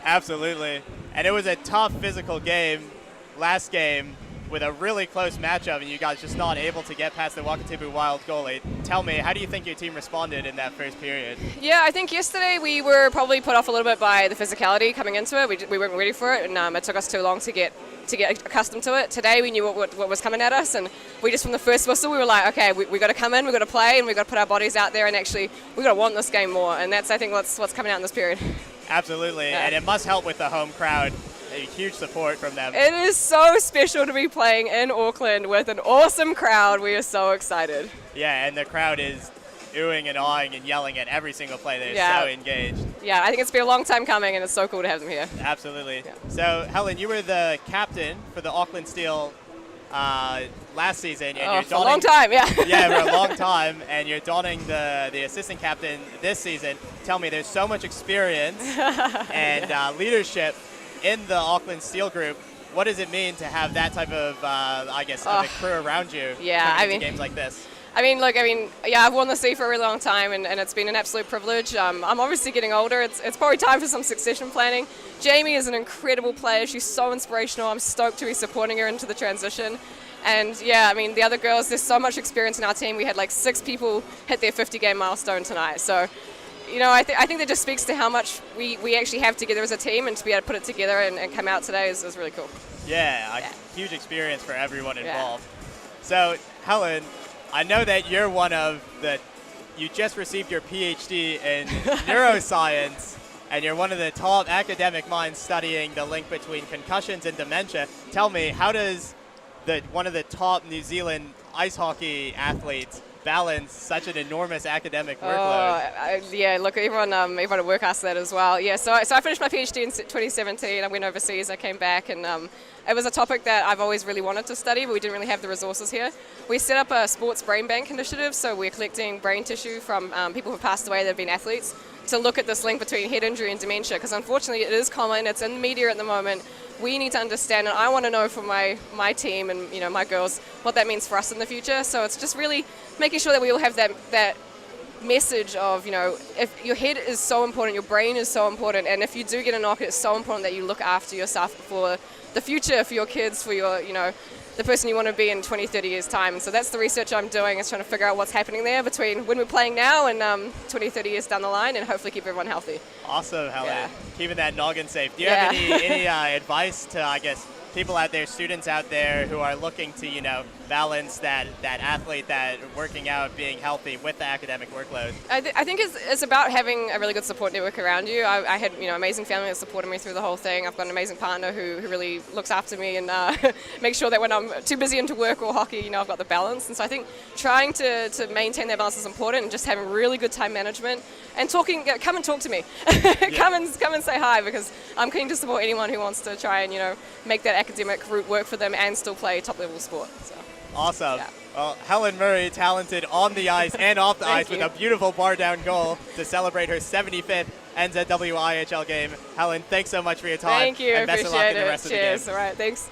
Absolutely. And it was a tough physical game, last game, with a really close matchup, and you guys just not able to get past the Wakatipu Wild goalie. Tell me, how do you think your team responded in that first period? Yeah, I think yesterday we were probably put off a little bit by the physicality coming into it. We weren't ready for it, and it took us too long to get accustomed to it. Today we knew what was coming at us, and we just from the first whistle we were like, okay, we got to come in, we got to play, and we got to put our bodies out there, and actually we got to want this game more, and that's I think what's coming out in this period. Absolutely, Yeah. and it must help with the home crowd. A huge support from them. It is so special to be playing in Auckland with an awesome crowd. We are so excited. Yeah, and the crowd is oohing and awing and yelling at every single play. They're Yeah. so engaged. Yeah, I think it's been a long time coming, and it's so cool to have them here. Absolutely. Yeah. So, Helen, you were the captain for the Auckland Steel last season. And you're For a long time, yeah. Yeah, for a long time, and you're donning the assistant captain this season. Tell me, there's so much experience and leadership in the Auckland Steel group. What does it mean to have that type of, of a crew around you coming into games like this? I've worn the C for a really long time, and it's been an absolute privilege. I'm obviously getting older. It's probably time for some succession planning. Jamie is an incredible player. She's so inspirational. I'm stoked to be supporting her into the transition. And the other girls, there's so much experience in our team. We had like 6 people hit their 50-game milestone tonight. So, I think that just speaks to how much we actually have together as a team, and to be able to put it together and come out today is really cool. Yeah, huge experience for everyone involved. Yeah. So, Helen, I know that you're you just received your PhD in neuroscience, and you're one of the top academic minds studying the link between concussions and dementia. Tell me, how does one of the top New Zealand ice hockey athletes balance such an enormous academic workload? Look, everyone at work asked that as well. Yeah, so I finished my PhD in 2017. I went overseas, I came back, and it was a topic that I've always really wanted to study, but we didn't really have the resources here. We set up a sports brain bank initiative, so we're collecting brain tissue from people who've passed away that have been athletes to look at this link between head injury and dementia, because unfortunately it is common, it's in the media at the moment. We need to understand, and I want to know from my team and my girls what that means for us in the future. So it's just really making sure that we all have that message of, if your head is so important, your brain is so important, and if you do get a knock, it's so important that you look after yourself for the future, for your kids, for your, the person you want to be in 20, 30 years' time. And so that's the research I'm doing, is trying to figure out what's happening there between when we're playing now and 20, 30 years down the line, and hopefully keep everyone healthy. Awesome, Helen. Yeah. Keeping that noggin safe. Do you have any advice to, people out there, students out there who are looking to, balance that athlete, that working out, being healthy with the academic workload? I think it's about having a really good support network around you. I had amazing family that supported me through the whole thing. I've got an amazing partner who really looks after me and makes sure that when I'm too busy into work or hockey, I've got the balance. And so I think trying to maintain that balance is important, and just having really good time management and talking. Come and talk to me. come and say hi, because I'm keen to support anyone who wants to try and make that academic route work for them and still play top level sport. So. Awesome. Yeah. Well, Helen Murray, talented on the ice and off the ice with a beautiful bar down goal to celebrate her 75th NZWIHL game. Helen, thanks so much for your time. Thank you. And best of luck Appreciate in the it. rest of the Cheers. game. All right. Thanks.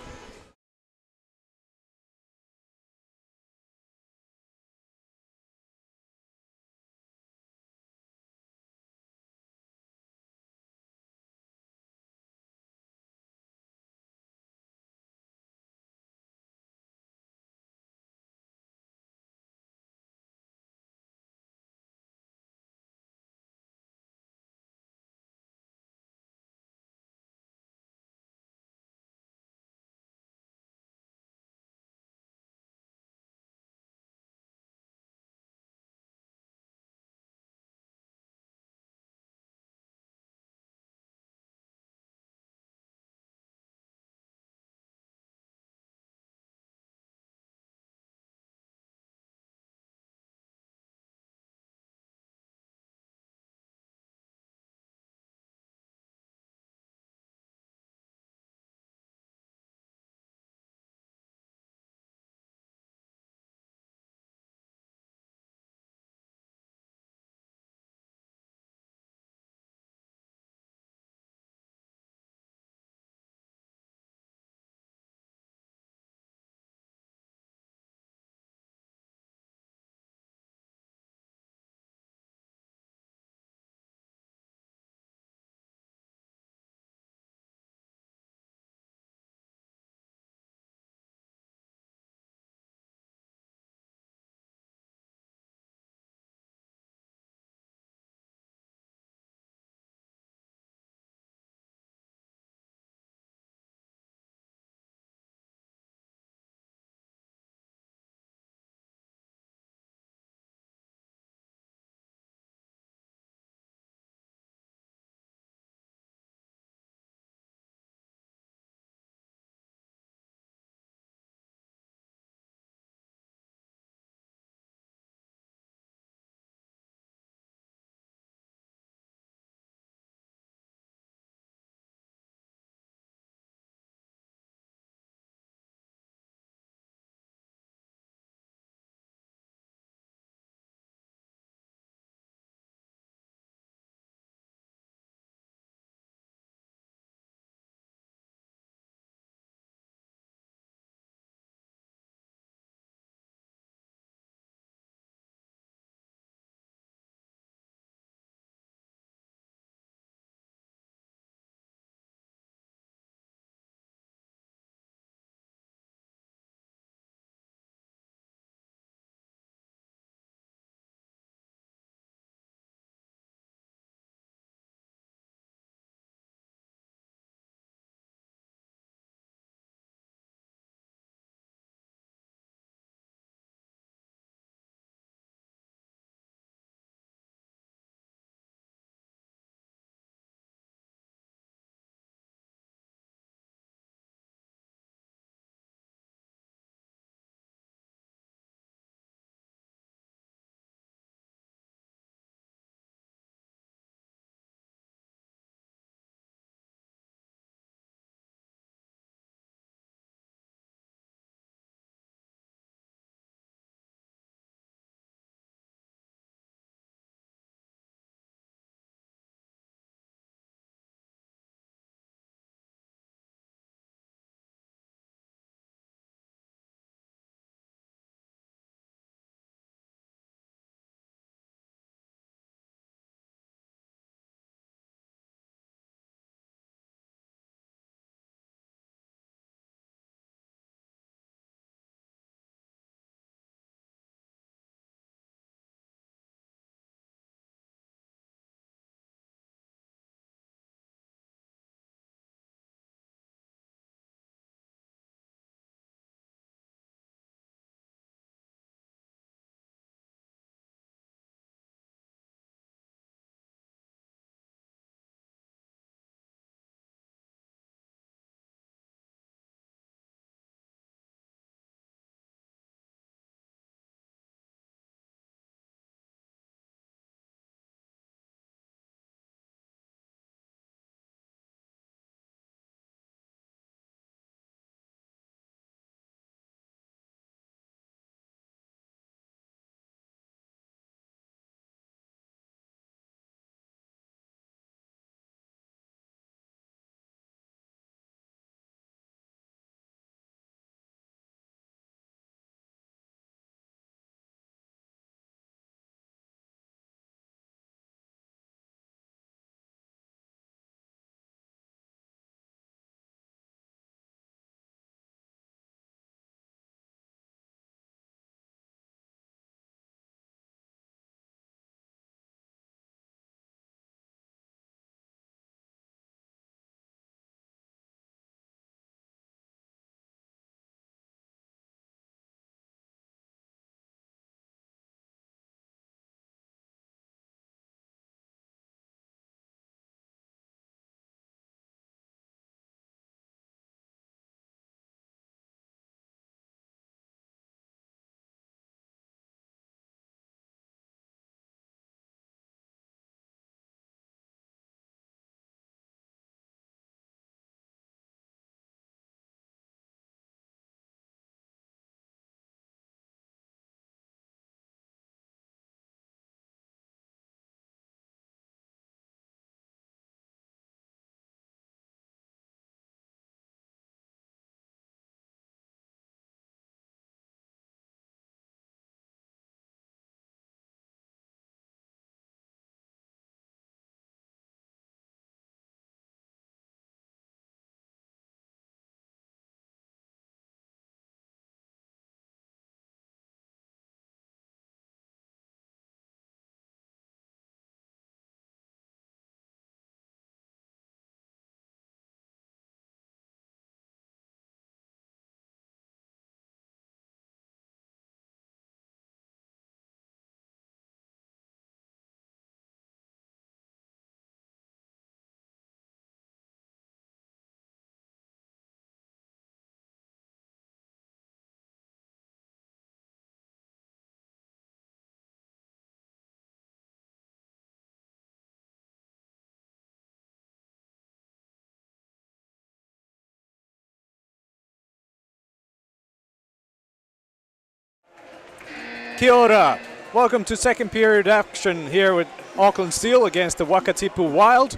Kia ora. Welcome to second period action here with Auckland Steel against the Wakatipu Wild.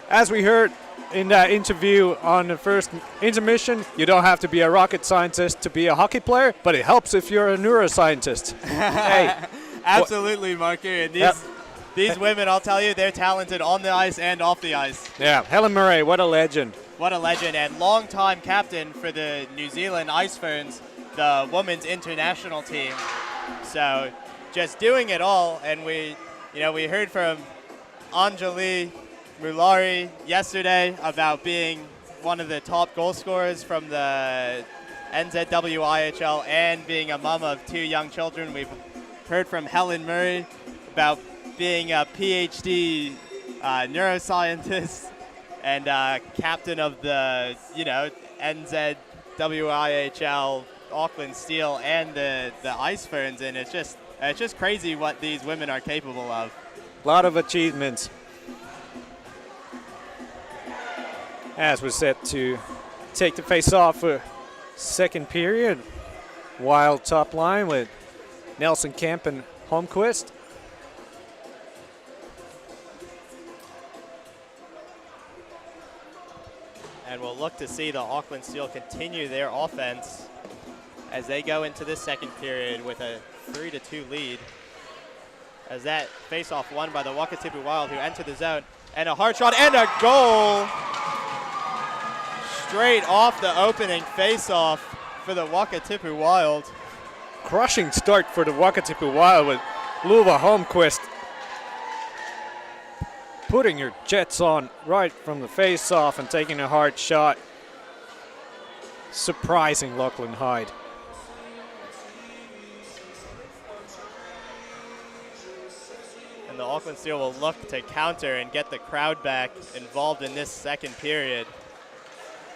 As we heard in that interview on the first intermission, you don't have to be a rocket scientist to be a hockey player, but it helps if you're a neuroscientist. Hey, Absolutely, Marker. And these women, I'll tell you, they're talented on the ice and off the ice. Yeah, Helen Murray, what a legend. What a legend, and longtime captain for the New Zealand Ice Ferns, the women's international team. So just doing it all, and we heard from Anjali Mulari yesterday about being one of the top goal scorers from the NZWIHL and being a mom of 2 young children. We've heard from Helen Murray about being a PhD neuroscientist and captain of the NZWIHL Auckland Steel and the Ice Ferns, and it's just crazy what these women are capable of. A lot of achievements. As we're set to take the face off for second period. Wild top line with Nelson Kemp and Holmquist. And we'll look to see the Auckland Steel continue their offense as they go into this second period with a 3-2 lead. As that face-off won by the Wakatipu Wild, who enter the zone. And a hard shot and a goal! Straight off the opening face-off for the Wakatipu Wild. Crushing start for the Wakatipu Wild with Luva Holmquist putting her jets on right from the face-off and taking a hard shot. Surprising Lachlan Hyde. And the Auckland Steel will look to counter and get the crowd back involved in this second period.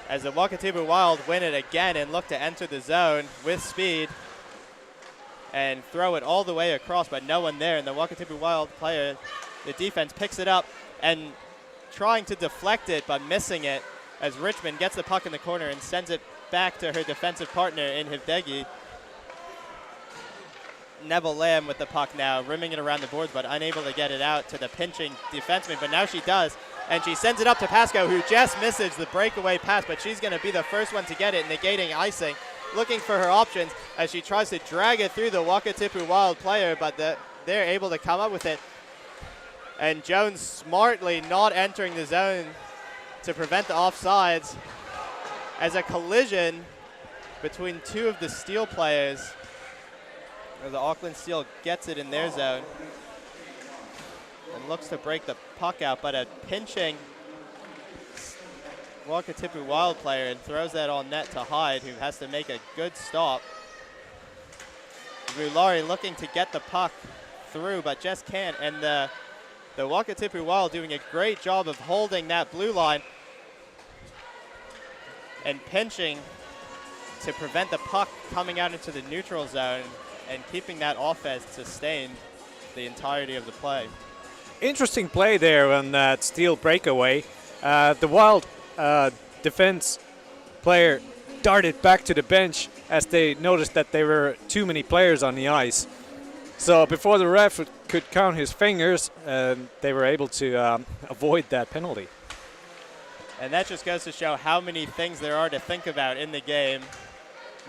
As the Wakatipu Wild win it again and look to enter the zone with speed and throw it all the way across, but no one there. And the Wakatipu Wild player, the defense, picks it up and trying to deflect it, but missing it as Richmond gets the puck in the corner and sends it back to her defensive partner in Hivdegi. Neville Lamb with the puck now, rimming it around the boards, but unable to get it out to the pinching defenseman, but now she does. And she sends it up to Pascoe, who just misses the breakaway pass, but she's going to be the first one to get it, negating icing, looking for her options as she tries to drag it through the Wakatipu Wild player, but they're able to come up with it. And Jones smartly not entering the zone to prevent the offsides as a collision between 2 of the Steel players. As the Auckland Steel gets it in their zone and looks to break the puck out, but a pinching Wakatipu Wild player and throws that on net to Hyde, who has to make a good stop. Rulari looking to get the puck through, but just can't. And the Wakatipu Wild doing a great job of holding that blue line and pinching to prevent the puck coming out into the neutral zone and keeping that offense sustained the entirety of the play. Interesting play there on that Steel breakaway. The Wild defense player darted back to the bench as they noticed that there were too many players on the ice. So before the ref could count his fingers, they were able to avoid that penalty. And that just goes to show how many things there are to think about in the game,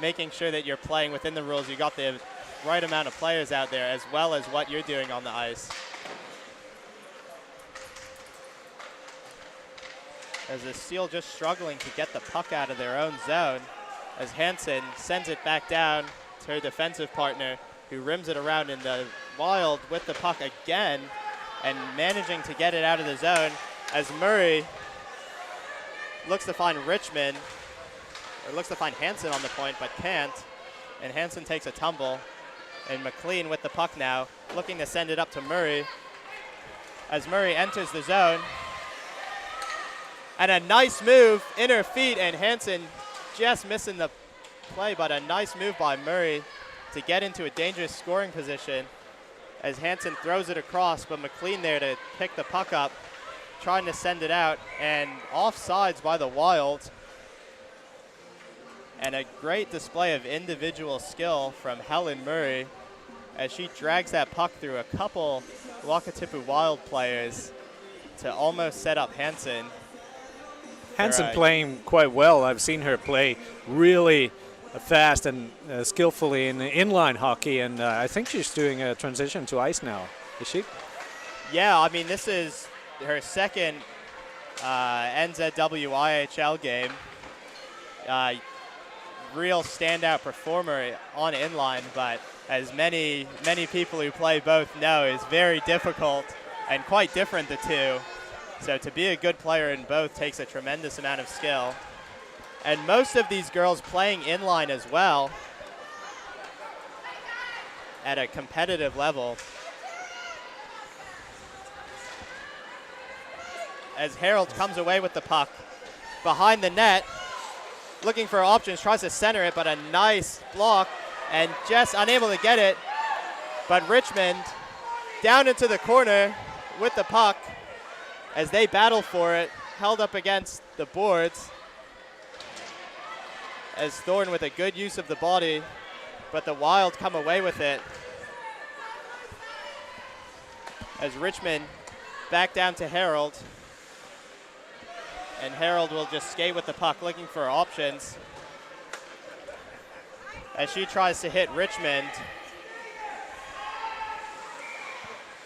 making sure that you're playing within the rules. You got the right amount of players out there as well as what you're doing on the ice. As the Steel just struggling to get the puck out of their own zone, as Hansen sends it back down to her defensive partner, who rims it around in the Wild with the puck again and managing to get it out of the zone as Murray looks to find Richmond, or looks to find Hansen on the point, but can't. And Hansen takes a tumble. And Mclean with the puck now, looking to send it up to Murray. As Murray enters the zone. And a nice move in her feet, and Hansen just missing the play, but a nice move by Murray to get into a dangerous scoring position as Hansen throws it across, but Mclean there to pick the puck up, trying to send it out, and offsides by the Wild. And a great display of individual skill from Helen Murray as she drags that puck through a couple Wakatipu Wild players to almost set up Hansen. Hansen playing quite well. I've seen her play really fast and skillfully in inline hockey, and I think she's doing a transition to ice now. Is she? Yeah, I mean, this is her second NZWIHL game. Real standout performer on inline, but as many people who play both know, is very difficult and quite different, the two. So to be a good player in both takes a tremendous amount of skill. And most of these girls playing inline as well at a competitive level. As Harold comes away with the puck behind the net, looking for options, tries to center it, but a nice block, and just unable to get it. But Richmond down into the corner with the puck as they battle for it, held up against the boards. As Thorne with a good use of the body, but the Wild come away with it. As Richmond back down to Harold. And Harold will just skate with the puck, looking for options. As she tries to hit Richmond.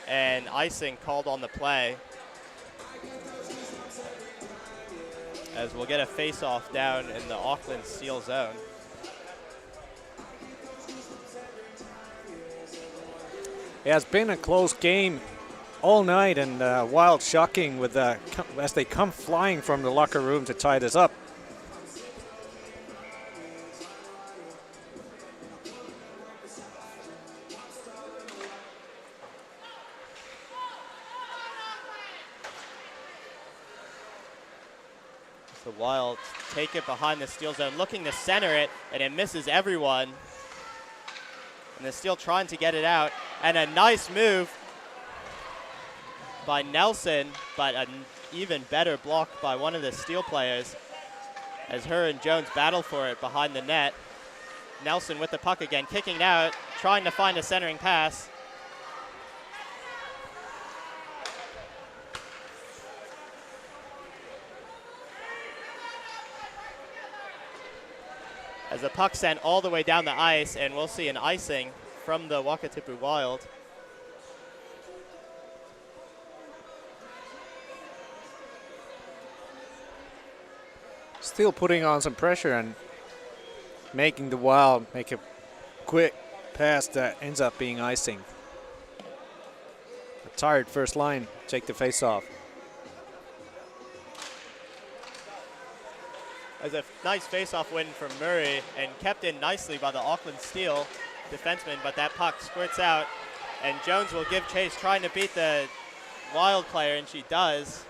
And icing called on the play. As we'll get a face-off down in the Auckland Steel zone. Yeah, it's been a close game all night, and Wild shocking with as they come flying from the locker room to tie this up. The Wild take it behind the Steel zone, looking to center it, and it misses everyone. And the Steel trying to get it out, and a nice move by Nelson, but an even better block by one of the Steel players as her and Jones battle for it behind the net. Nelson with the puck again, kicking out, trying to find a centering pass. As the puck sent all the way down the ice, and we'll see an icing from the Wakatipu Wild. Still putting on some pressure and making the Wild make a quick pass that ends up being icing. A tired first line, take the face off. As a nice face-off win from Murray and kept in nicely by the Auckland Steel defenseman, but that puck squirts out, and Jones will give chase, trying to beat the Wild player, and she does.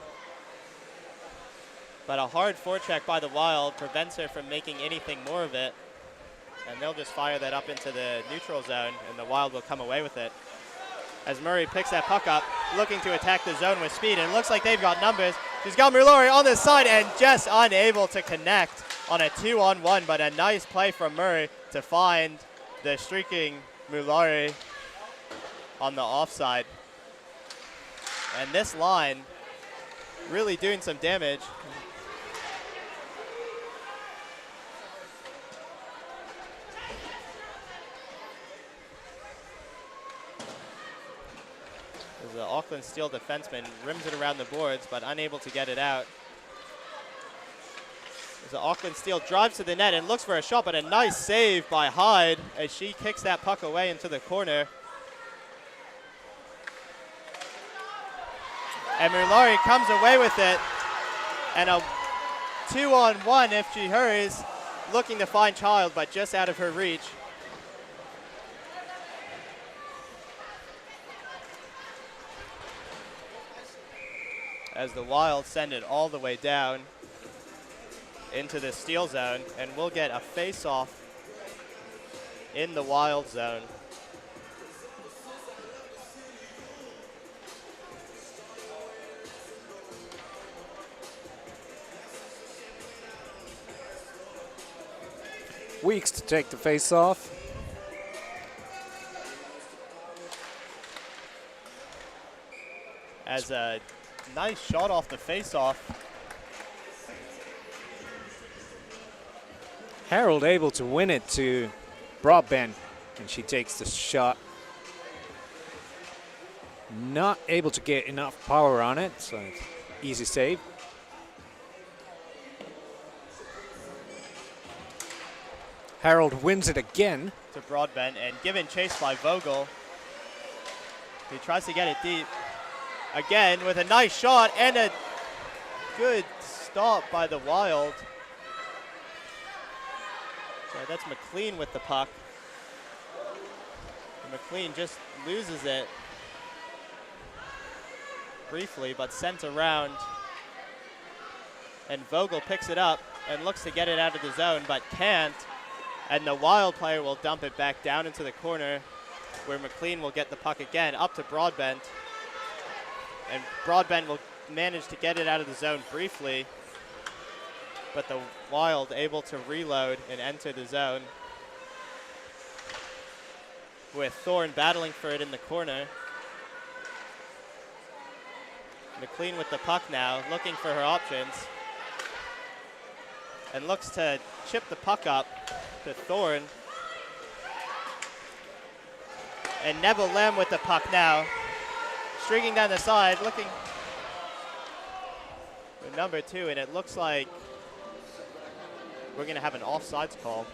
But a hard forecheck by the Wild prevents her from making anything more of it. And they'll just fire that up into the neutral zone, and the Wild will come away with it. As Murray picks that puck up, looking to attack the zone with speed, and it looks like they've got numbers. She's got Mulari on the side and just unable to connect on a 2-on-1, but a nice play from Murray to find the streaking Mulari on the offside. And this line really doing some damage. The Auckland Steel defenseman rims it around the boards, but unable to get it out. As the Auckland Steel drives to the net and looks for a shot, but a nice save by Hyde as she kicks that puck away into the corner. And Mulari comes away with it, and a 2-on-1 if she hurries, looking to find Child, but just out of her reach. As the Wild send it all the way down into the Steel zone, and we'll get a face-off in the Wild zone. Weeks to take the face off. as a nice shot off the face-off. Harold able to win it to Broadbent, and she takes the shot. Not able to get enough power on it, so it's easy save. Harold wins it again. To Broadbent and given chase by Vogel. He tries to get it deep. Again with a nice shot and a good stop by the Wild. So that's McLean with the puck. And McLean just loses it briefly, but sent around. And Vogel picks it up and looks to get it out of the zone, but can't. And the Wild player will dump it back down into the corner where McLean will get the puck again up to Broadbent. And Broadbent will manage to get it out of the zone briefly, but the Wild able to reload and enter the zone with Thorne battling for it in the corner. McLean with the puck now, looking for her options, and looks to chip the puck up to Thorne. And Neville Lamb with the puck now, streaking down the side, looking for number 2, and it looks like we're going to have an offsides call.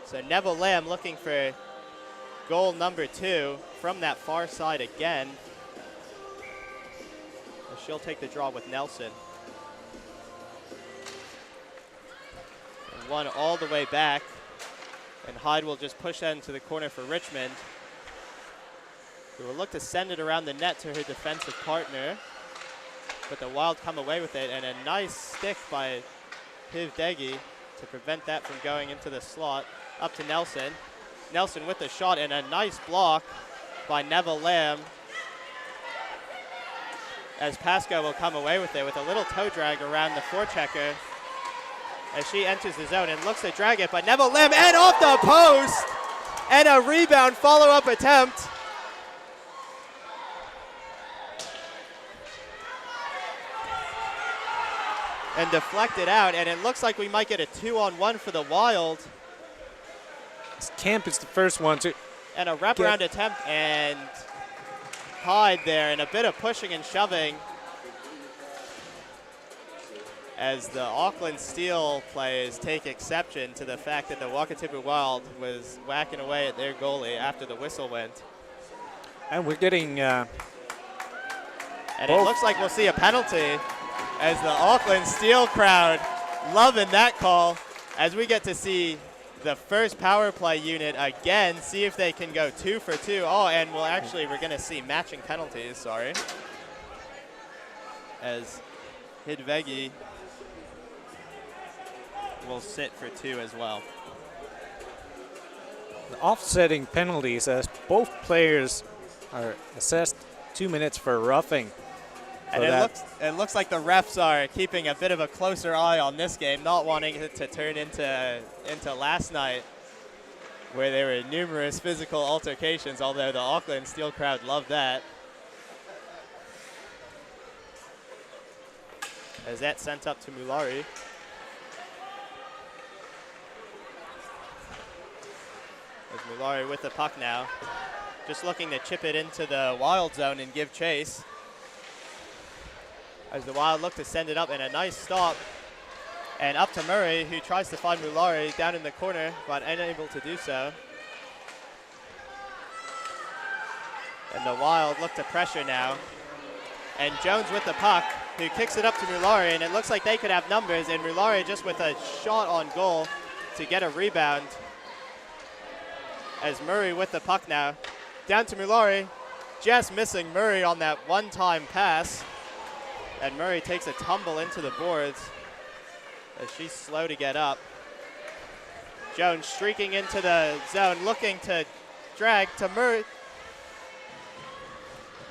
So Neville Lamb looking for goal number 2 from that far side again. She'll take the draw with Nelson. And one all the way back. And Hyde will just push that into the corner for Richmond, who will look to send it around the net to her defensive partner. But the Wild come away with it, and a nice stick by Hivdegi to prevent that from going into the slot. Up to Nelson. Nelson with the shot, and a nice block by Neville Lamb, as Pascoe will come away with it with a little toe drag around the forechecker as she enters the zone and looks to drag it, but Neville Lamb and off the post, and a rebound follow-up attempt. And deflected out, and it looks like we might get a 2-on-1 for the Wild. Camp is the first one to. And a wraparound attempt, and Hyde there, and a bit of pushing and shoving as the Auckland Steel players take exception to the fact that the Wakatipu Wild was whacking away at their goalie after the whistle went. And we're getting. And it looks like we'll see a penalty as the Auckland Steel crowd loving that call as we get to see the first power play unit again, see if they can go 2 for 2. Oh, and we're going to see matching penalties, sorry. As Hidvegi will sit for 2 as well. The offsetting penalties as both players are assessed 2 minutes for roughing. And it looks like the refs are keeping a bit of a closer eye on this game, not wanting it to turn into last night, where there were numerous physical altercations, although the Auckland Steel crowd loved that. As that sent up to Mulari. As Mulari with the puck now, just looking to chip it into the Wild zone and give chase. As the Wild look to send it up, and a nice stop. And up to Murray, who tries to find Mulari down in the corner, but unable to do so. And the Wild look to pressure now. And Jones with the puck, who kicks it up to Mulari, and it looks like they could have numbers, and Mulari just with a shot on goal to get a rebound. As Murray with the puck now, down to Mulari, just missing Murray on that one-time pass. And Murray takes a tumble into the boards as she's slow to get up. Jones streaking into the zone, looking to drag to Murray.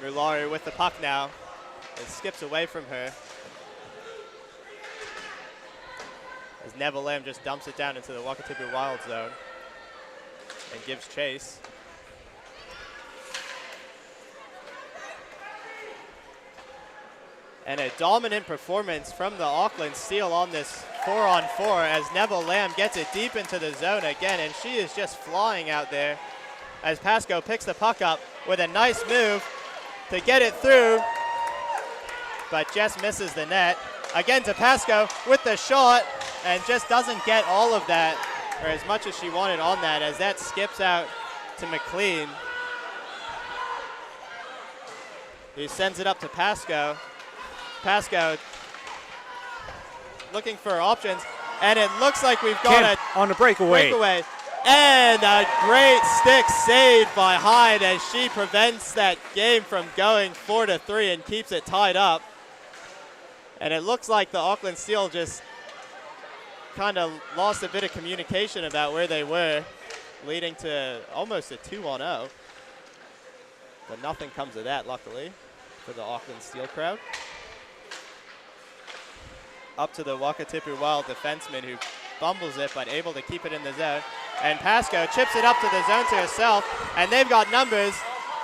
Mulari with the puck now. It skips away from her. As Neville Lamb just dumps it down into the Wakatipu Wild zone. and gives chase. And a dominant performance from the Auckland Steel on this 4-on-4 as Neville Lamb gets it deep into the zone again, and she is just flying out there as Pascoe picks the puck up with a nice move to get it through, but just misses the net. Again to Pascoe with the shot, and just doesn't get all of that, or as much as she wanted on that, as that skips out to Mclean, who sends it up to Pascoe. Pascoe looking for options, and it looks like we've got on the breakaway. And a great stick saved by Hyde as she prevents that game from going 4-3 and keeps it tied up. And it looks like the Auckland Steel just kind of lost a bit of communication about where they were, leading to almost a 2-on-0. But nothing comes of that, luckily, for the Auckland Steel crowd. Up to the Wakatipu Wild defenseman who bumbles it, but able to keep it in the zone. And Pascoe chips it up to the zone to herself, and they've got numbers,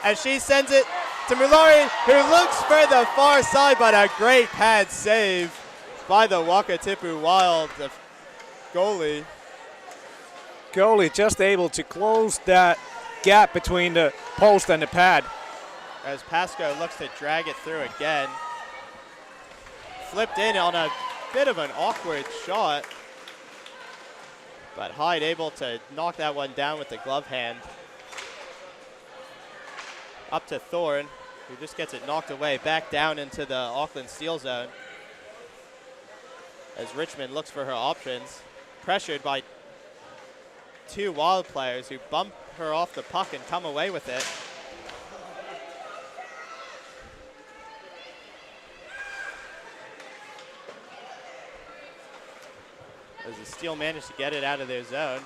and she sends it to Mulari, who looks for the far side, but a great pad save by the Wakatipu Wild goalie. Goalie just able to close that gap between the post and the pad. As Pascoe looks to drag it through again. Flipped in on a bit of an awkward shot, but Hyde able to knock that one down with the glove hand. Up to Thorne, who just gets it knocked away back down into the Auckland Steel zone. As Richmond looks for her options, pressured by two Wild players who bump her off the puck and come away with it. As the Steel managed to get it out of their zone.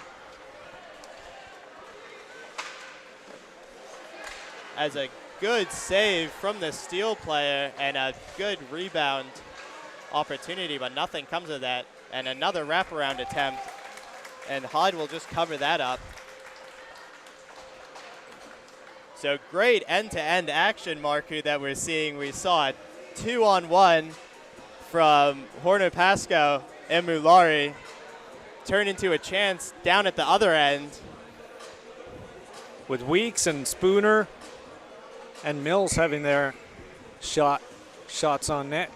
As a good save from the Steel player and a good rebound opportunity, but nothing comes of that. And another wraparound attempt, and Hyde will just cover that up. So great end-to-end action, Marku, that we're seeing. We saw a 2-on-1 from Horner Pascoe and Mulari turn into a chance down at the other end. With Weeks and Spooner and Mills having their shots on net.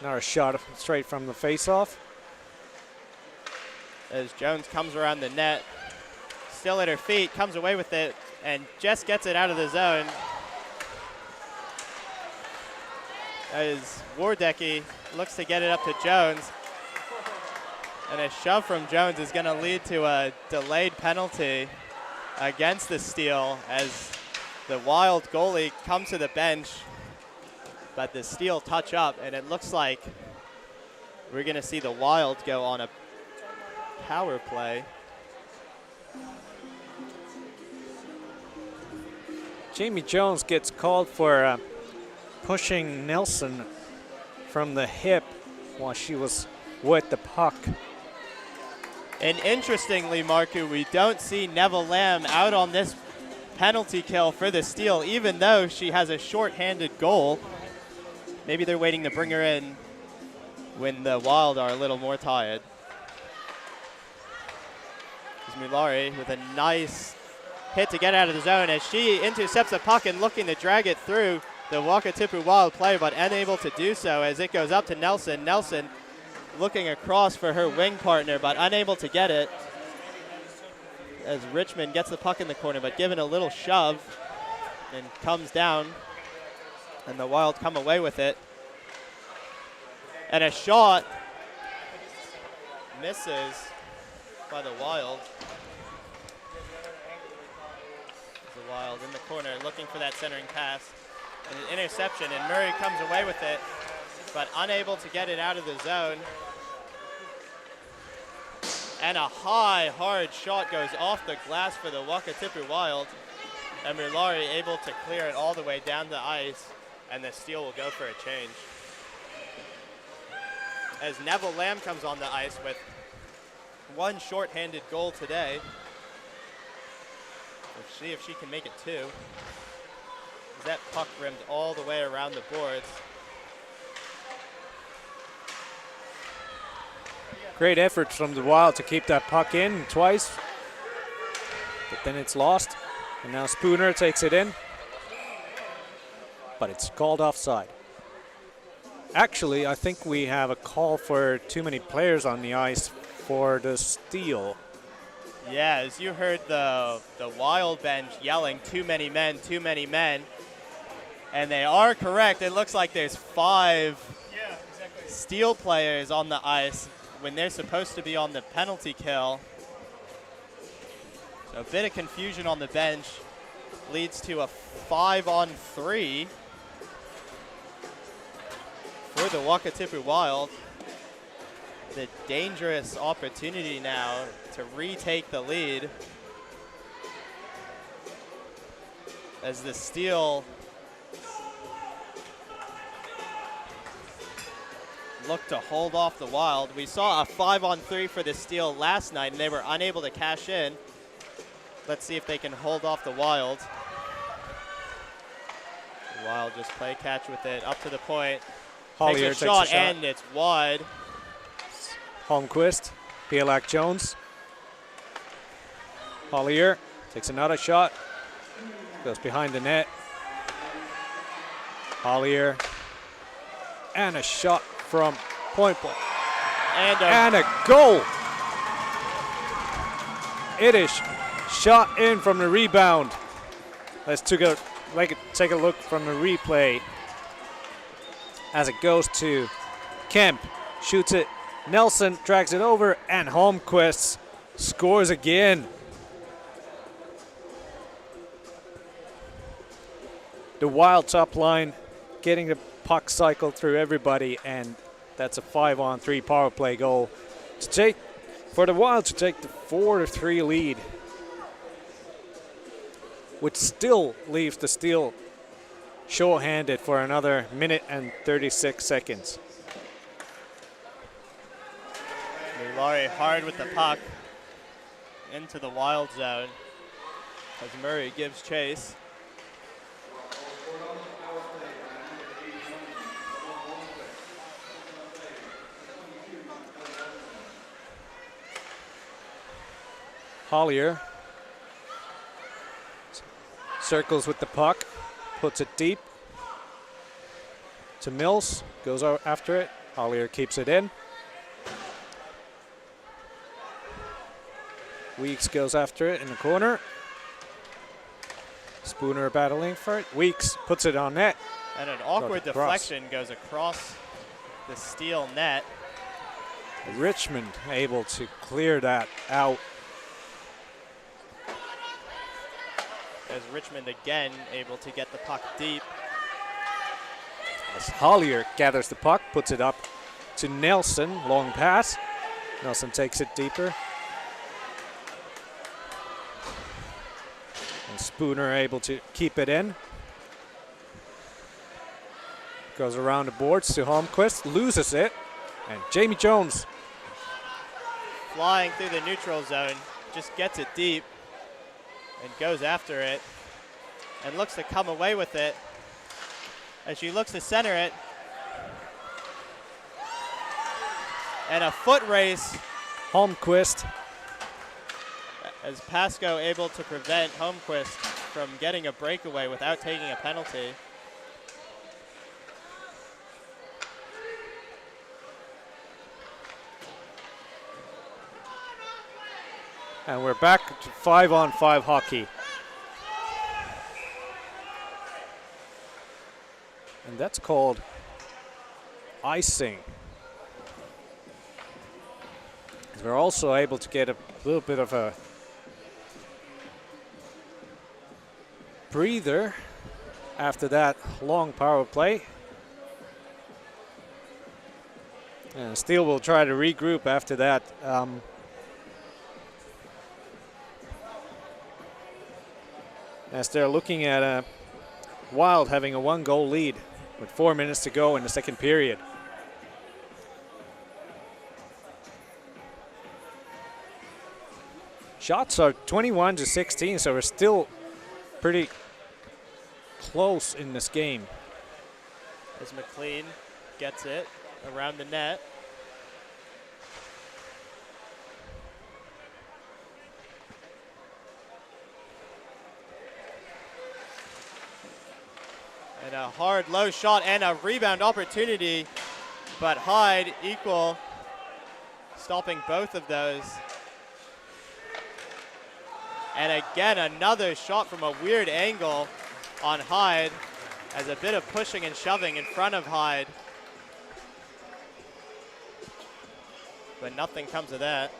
Another shot straight from the face-off. As Jones comes around the net, still at her feet, comes away with it, and just gets it out of the zone. As Wardecki looks to get it up to Jones. And a shove from Jones is going to lead to a delayed penalty against the Steel as the Wild goalie comes to the bench, but the Steel touch up, and it looks like we're going to see the Wild go on a power play. Jamie Jones gets called for pushing Nelson from the hip while she was with the puck. And interestingly, Marku, we don't see Neville Lamb out on this penalty kill for the Steel, even though she has a short-handed goal. Maybe they're waiting to bring her in when the Wild are a little more tired. Mulari with a nice hit to get out of the zone as she intercepts the puck and looking to drag it through the Wakatipu Wild player, but unable to do so as it goes up to Nelson. Nelson looking across for her wing partner, but unable to get it as Richmond gets the puck in the corner, but given a little shove and comes down, and the Wild come away with it. And a shot misses by the Wild. The Wild in the corner looking for that centering pass. And an interception, and Murray comes away with it, but unable to get it out of the zone. And a high, hard shot goes off the glass for the Wakatipu Wild. And Mulari able to clear it all the way down the ice, and the Steel will go for a change. As Neville Lamb comes on the ice with one shorthanded goal today. We'll see if she can make it two. That puck rimmed all the way around the boards. Great effort from the Wild to keep that puck in twice, but then it's lost. And now Spooner takes it in, but it's called offside. Actually, I think we have a call for too many players on the ice for the steal. Yeah, as you heard the Wild bench yelling, too many men, too many men. And they are correct. It looks like there's 5 Steel players on the ice when they're supposed to be on the penalty kill. So a bit of confusion on the bench leads to a 5-on-3 for the Wakatipu Wild. The dangerous opportunity now to retake the lead as the Steel look to hold off the Wild. We saw a 5-on-3 for the Steel last night, and they were unable to cash in. Let's see if they can hold off the Wild. The Wild just play catch with it up to the point. Hollier takes a shot, and it's wide. Holmquist, Pielak Jones. Hollier takes another shot, goes behind the net. Hollier, and a shot from point blank. And a goal. It is shot in from the rebound. Let's take a look from the replay as it goes to Kemp. Shoots it. Nelson drags it over, and Holmquist scores again. The Wild top line getting the puck cycled through everybody, and that's a 5-on-3 power play goal to take for the Wild to take the 4-3 lead, which still leaves the Steel short-handed for another minute and 36 seconds. Laurie hard with the puck into the Wild zone as Murray gives chase. Hollier circles with the puck, puts it deep to Mills, goes out after it. Hollier keeps it in. Weeks goes after it in the corner. Spooner battling for it. Weeks puts it on net. And an awkward deflection goes across the Steel net. Richmond able to clear that out. As Richmond again able to get the puck deep. As Hollier gathers the puck, puts it up to Nelson. Long pass. Nelson takes it deeper. And Spooner able to keep it in. Goes around the boards to Holmquist, loses it, and Jamie Jones flying through the neutral zone, just gets it deep and goes after it and looks to come away with it as she looks to center it. And a foot race. Holmquist. As Pascoe able to prevent Holmquist from getting a breakaway without taking a penalty. And we're back to 5-on-5 hockey. And that's called icing. We're also able to get a little bit of a breather after that long power play. And Steel will try to regroup after that. As they're looking at a Wild having a 1-goal lead with 4 minutes to go in the second period. Shots are 21-16, so we're still pretty close in this game. As McLean gets it around the net. And a hard low shot and a rebound opportunity, but Hyde equal, stopping both of those. And again, another shot from a weird angle on Hyde, as a bit of pushing and shoving in front of Hyde. But nothing comes of that.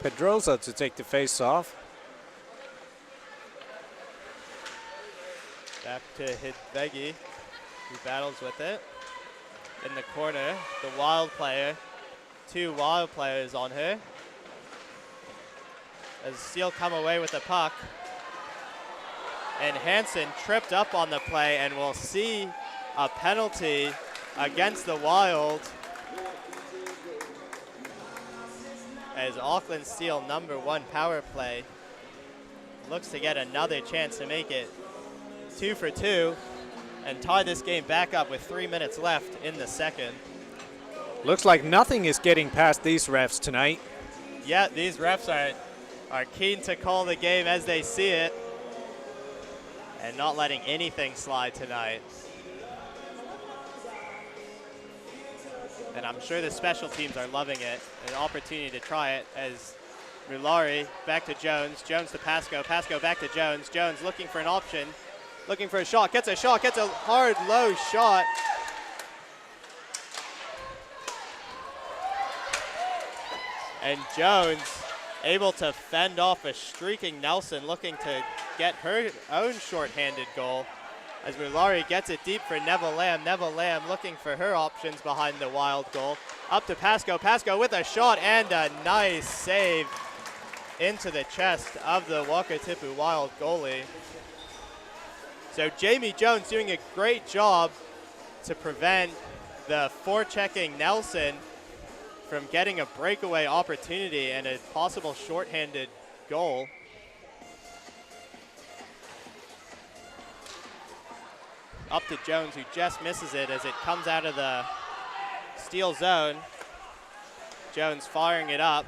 Pedrosa to take the face off. Back to Hidvegi, who battles with it. In the corner, the Wild player. 2 Wild players on her. As Steele come away with the puck. And Hansen tripped up on the play, and we'll see a penalty against the Wild. As Auckland Steele #1 power play looks to get another chance to make it 2 for 2 and tie this game back up with 3 minutes left in the second. Looks like nothing is getting past these refs tonight. Yeah, these refs are keen to call the game as they see it and not letting anything slide tonight. And I'm sure the special teams are loving it. An opportunity to try it as Mulari back to Jones. Jones to Pascoe. Pascoe back to Jones. Jones looking for an option. Looking for a shot. Gets a shot. Gets a hard, low shot. And Jones able to fend off a streaking Nelson, looking to get her own shorthanded goal. As Mulari gets it deep for Neville Lamb. Neville Lamb looking for her options behind the Wild goal. Up to Pascoe. Pascoe with a shot and a nice save into the chest of the Wakatipu Wild goalie. So Jamie Jones doing a great job to prevent the forechecking Nelson from getting a breakaway opportunity and a possible shorthanded goal. Up to Jones, who just misses it as it comes out of the Steele zone. Jones firing it up.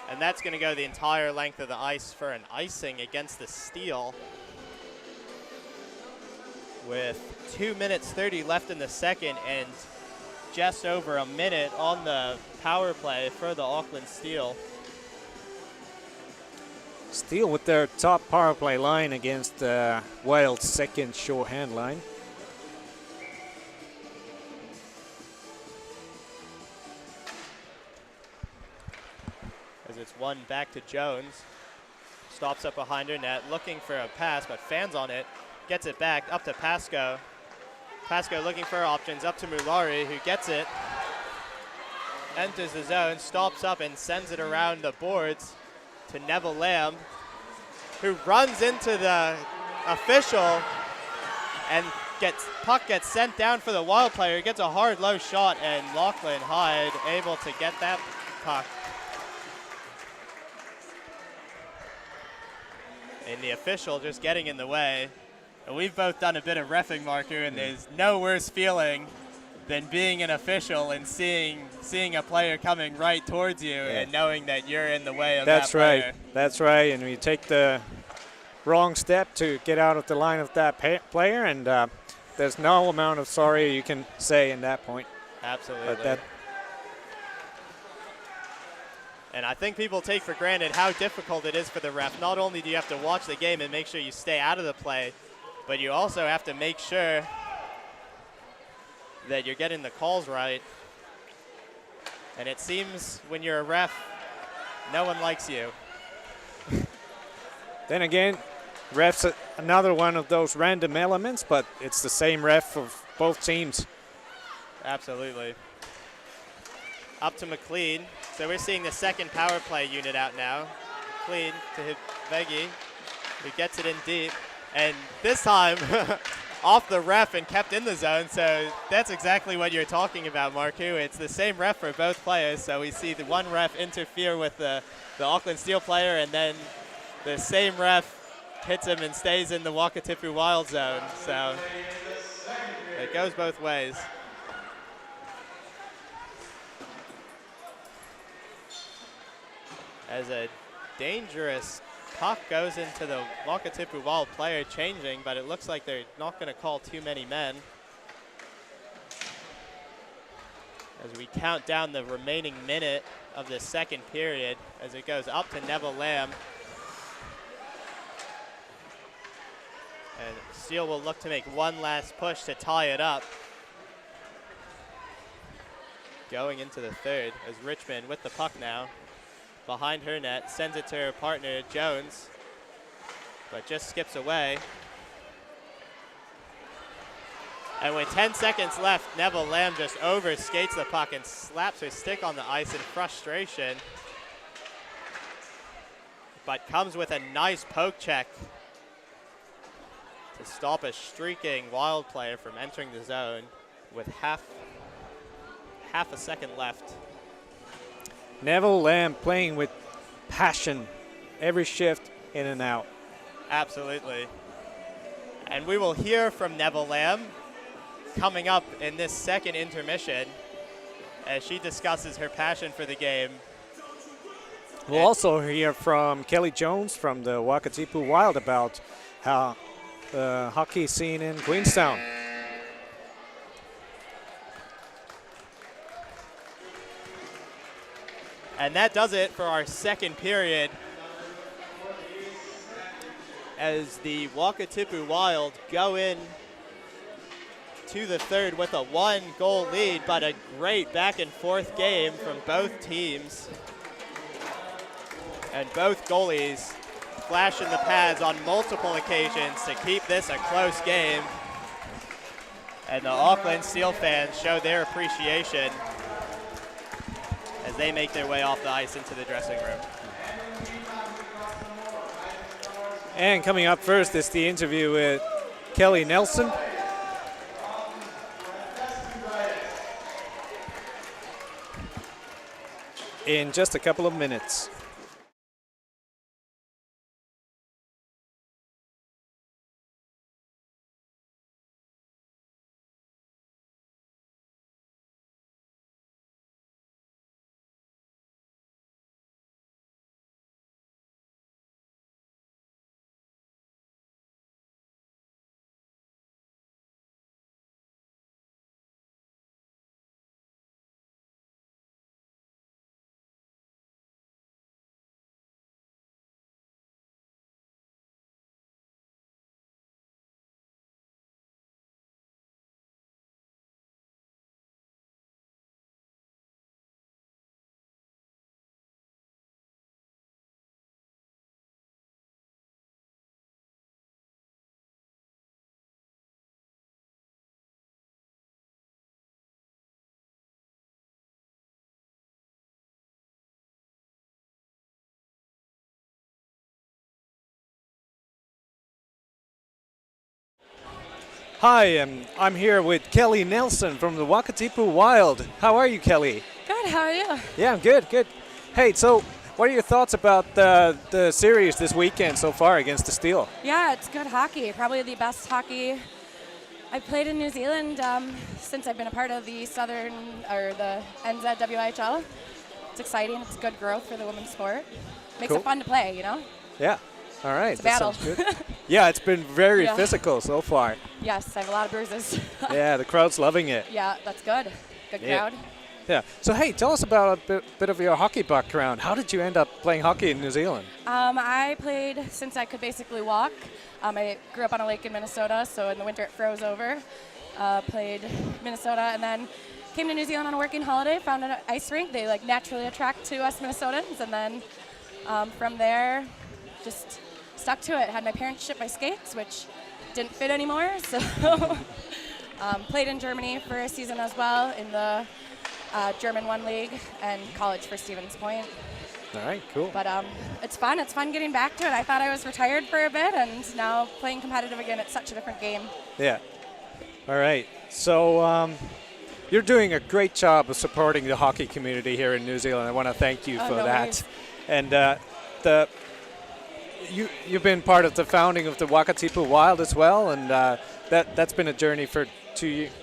And that's going to go the entire length of the ice for an icing against the Steele. With 2 minutes 30 left in the second and just over a minute on the power play for the Auckland Steele. Steele with their top power play line against Wild's second shorthand line. As it's one back to Jones. Stops up behind her net, looking for a pass, but fans on it. Gets it back, up to Pascoe. Pascoe looking for options, up to Mulari, who gets it. Enters the zone, stops up and sends it around the boards to Neville Lamb, who runs into the official and puck gets sent down for the Wild player. Gets a hard low shot and Lachlan Hyde able to get that puck. And the official just getting in the way. And we've both done a bit of reffing, Marku, and there's no worse feeling than being an official and seeing a player coming right towards you and knowing that you're in the way of that player. That's right. That's right. And you take the wrong step to get out of the line of that player, and there's no amount of sorry you can say in that point. Absolutely. And I think people take for granted how difficult it is for the ref. Not only do you have to watch the game and make sure you stay out of the play, but you also have to make sure that you're getting the calls right. And it seems when you're a ref, no one likes you. Then again, refs another one of those random elements, but it's the same ref for both teams. Absolutely. Up to McLean. So we're seeing the second power play unit out now. Mclean to Veggie, who gets it in deep. And this time, off the ref and kept in the zone. So that's exactly what you're talking about, Marku. It's the same ref for both players. So we see the one ref interfere with the Auckland Steel player, and then the same ref hits him and stays in the Wakatipu Wild zone. So it goes both ways. As a dangerous puck goes into the Wakatipu Wild player changing, but it looks like they're not going to call too many men. As we count down the remaining minute of the second period, as it goes up to Neville Lamb. And Steele will look to make one last push to tie it up. Going into the third as Richmond with the puck now. Behind her net, sends it to her partner, Jones, but just skips away. And with 10 seconds left, Neville Lamb just overskates the puck and slaps her stick on the ice in frustration, but comes with a nice poke check to stop a streaking Wild player from entering the zone with half a second left. Neville Lamb playing with passion, every shift in and out. Absolutely. And we will hear from Neville Lamb coming up in this second intermission as she discusses her passion for the game. We'll also hear from Kelly Jones from the Wakatipu Wild about how the hockey scene in Queenstown. And that does it for our second period as the Wakatipu Wild go in to the third with a 1-goal lead, but a great back and forth game from both teams. And both goalies flashing the pads on multiple occasions to keep this a close game. And the Auckland Steel fans show their appreciation as they make their way off the ice into the dressing room. And coming up first is the interview with Kelly Nelson. In just a couple of minutes. Hi, I'm here with Kelly Nelson from the Wakatipu Wild. How are you, Kelly? Good, how are you? Yeah, I'm good. Hey, so what are your thoughts about the series this weekend so far against the Steel? Yeah, it's good hockey. Probably the best hockey I've played in New Zealand since I've been a part of the the NZWIHL. It's exciting. It's good growth for the women's sport. Makes it fun to play, you know? Yeah. All right. It's a battle. Sounds good. Yeah, it's been very physical so far. Yes, I have a lot of bruises. Yeah, the crowd's loving it. Yeah, that's good. Good crowd. Yeah. So, hey, tell us about a bit of your hockey background. How did you end up playing hockey in New Zealand? I played since I could basically walk. I grew up on a lake in Minnesota, so in the winter it froze over. Played Minnesota and then came to New Zealand on a working holiday, found an ice rink. They naturally attract to us Minnesotans, and then from there just stuck to it. Had my parents ship my skates, which didn't fit anymore, so played in Germany for a season as well in the German 1 League and college for Stevens Point. All right, cool. But it's fun. It's fun getting back to it. I thought I was retired for a bit, and now playing competitive again. It's such a different game. Yeah. All right. So you're doing a great job of supporting the hockey community here in New Zealand. I want to thank you for no that. worries. And you've been part of the founding of the Wakatipu Wild as well, and that's been a journey for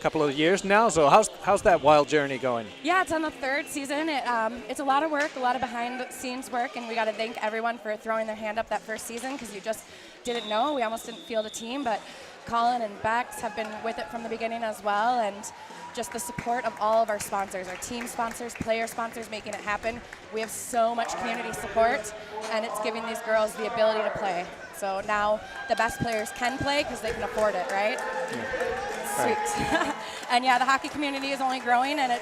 couple of years now. So how's that wild journey going? Yeah, it's on the 3rd season. It's a lot of work, a lot of behind-the-scenes work, and we got to thank everyone for throwing their hand up that first season because you just didn't know. We almost didn't field a team, but Colin and Bex have been with it from the beginning as well, and just the support of all of our sponsors, our team sponsors, player sponsors, making it happen. We have so much community support, and it's giving these girls the ability to play. So now the best players can play because they can afford it, right? Yeah. Sweet. And yeah, the hockey community is only growing, and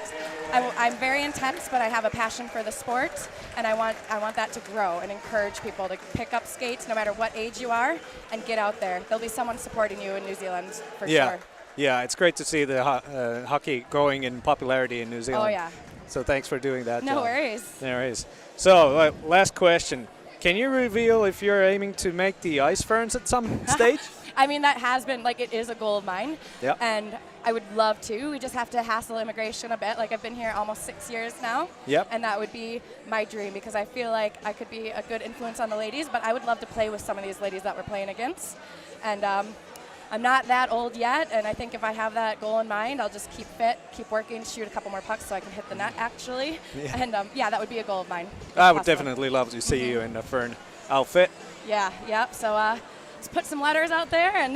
I'm very intense, but I have a passion for the sport, and I want that to grow and encourage people to pick up skates no matter what age you are and get out there. There'll be someone supporting you in New Zealand for sure. Yeah, it's great to see the hockey growing in popularity in New Zealand. Oh yeah. So thanks for doing that. No John. worries. No worries. So last question. Can you reveal if you're aiming to make the Ice Ferns at some stage? I mean, that has been, it is a goal of mine. Yep. And I would love to. We just have to hassle immigration a bit. I've been here almost 6 years now. Yep. And that would be my dream because I feel like I could be a good influence on the ladies, but I would love to play with some of these ladies that we're playing against. And I'm not that old yet, and I think if I have that goal in mind, I'll just keep fit, keep working, shoot a couple more pucks so I can hit the net, actually. Yeah. And that would be a goal of mine. I would definitely love to see you in the Fern outfit. Yeah, yep. So let's put some letters out there, and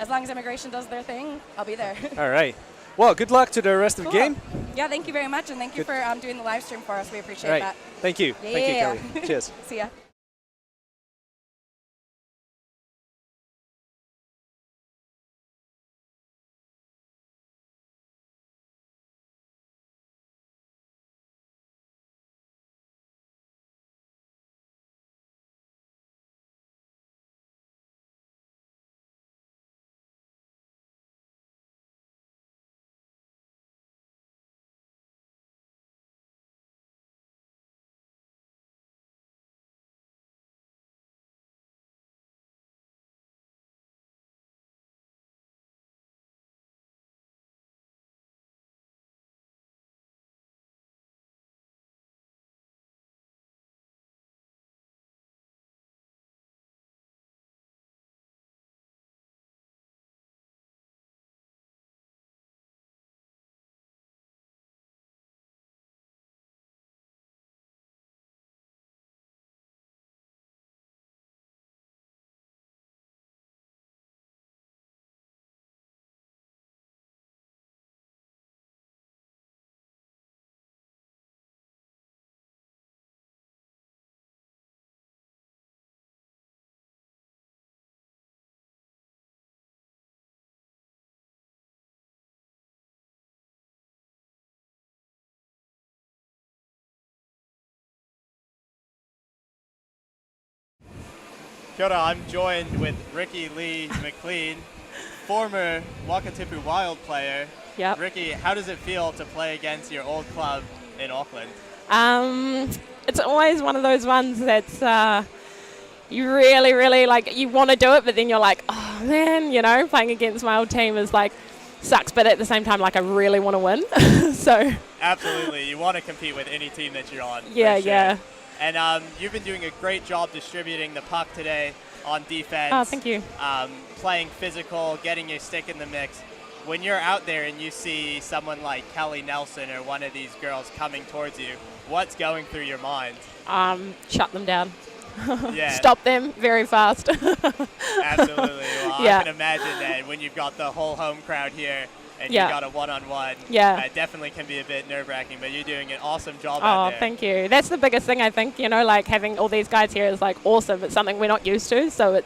as long as immigration does their thing, I'll be there. All right. Well, good luck to the rest of the game. Yeah, thank you very much, and thank you for doing the live stream for us. We appreciate that. Thank you. Yeah. Thank you, Kelly. Cheers. See ya. Kia ora, I'm joined with Ricky Lee Mclean, former Wakatipu Wild player. Yep. Ricky, how does it feel to play against your old club in Auckland? It's always one of those ones that's you really, really you want to do it, but then you're like, oh man, playing against my old team is sucks, but at the same time, I really want to win. So. Absolutely, you want to compete with any team that you're on. Yeah, for sure. yeah. And you've been doing a great job distributing the puck today on defense. Oh, thank you. Playing physical, getting your stick in the mix. When you're out there and you see someone like Kelly Nelson or one of these girls coming towards you, what's going through your mind? Shut them down. Yeah. Stop them very fast. Absolutely. Well, Yeah. I can imagine that when you've got the whole home crowd here and Yeah. you've got a one-on-one, Yeah. it definitely can be a bit nerve-wracking, but you're doing an awesome job out Oh, there. thank you. That's the biggest thing, I think, having all these guys here is awesome. It's something we're not used to, so it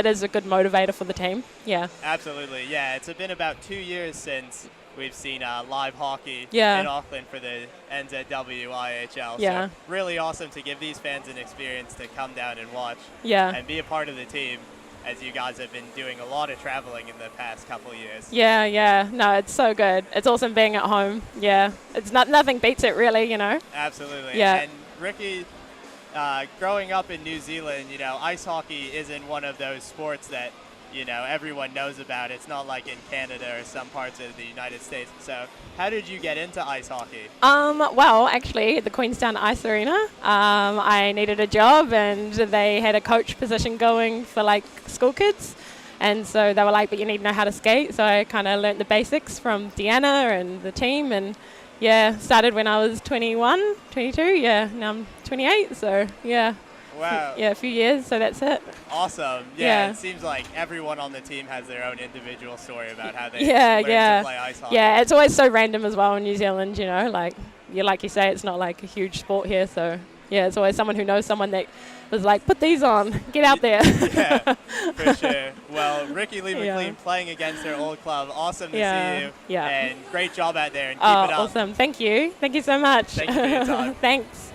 is a good motivator for the team. Yeah. Absolutely, yeah. It's been about 2 years since we've seen live hockey Yeah. in Auckland for the NZWIHL. Yeah. So really awesome to give these fans an experience to come down and watch Yeah. and be a part of the team, as you guys have been doing a lot of traveling in the past couple of years. Yeah, yeah. No, it's so good. It's awesome being at home. Yeah. It's nothing beats it really, Absolutely. Yeah. And Ricky, growing up in New Zealand, ice hockey isn't one of those sports that, everyone knows about. It's not like in Canada or some parts of the United States. So how did you get into ice hockey? Well, actually, at the Queenstown Ice Arena, I needed a job, and they had a coach position going for like school kids. And so they were like, but you need to know how to skate. So I kind of learnt the basics from Deanna and the team. And yeah, started when I was 21, 22. Yeah, now I'm 28. So yeah. Wow. Yeah, a few years. So that's it. Awesome. Yeah, it seems like everyone on the team has their own individual story about how they learned to play ice hockey. Yeah, it's always so random as well in New Zealand, like you say, it's not like a huge sport here. So yeah, it's always someone who knows someone that was like, put these on, get out there. Yeah, for sure. Well, Lee Mclean playing against her old club. Awesome to see you. Yeah. And great job out there, and keep it up. Awesome. Thank you. Thank you so much. Thank you for your time. Thanks.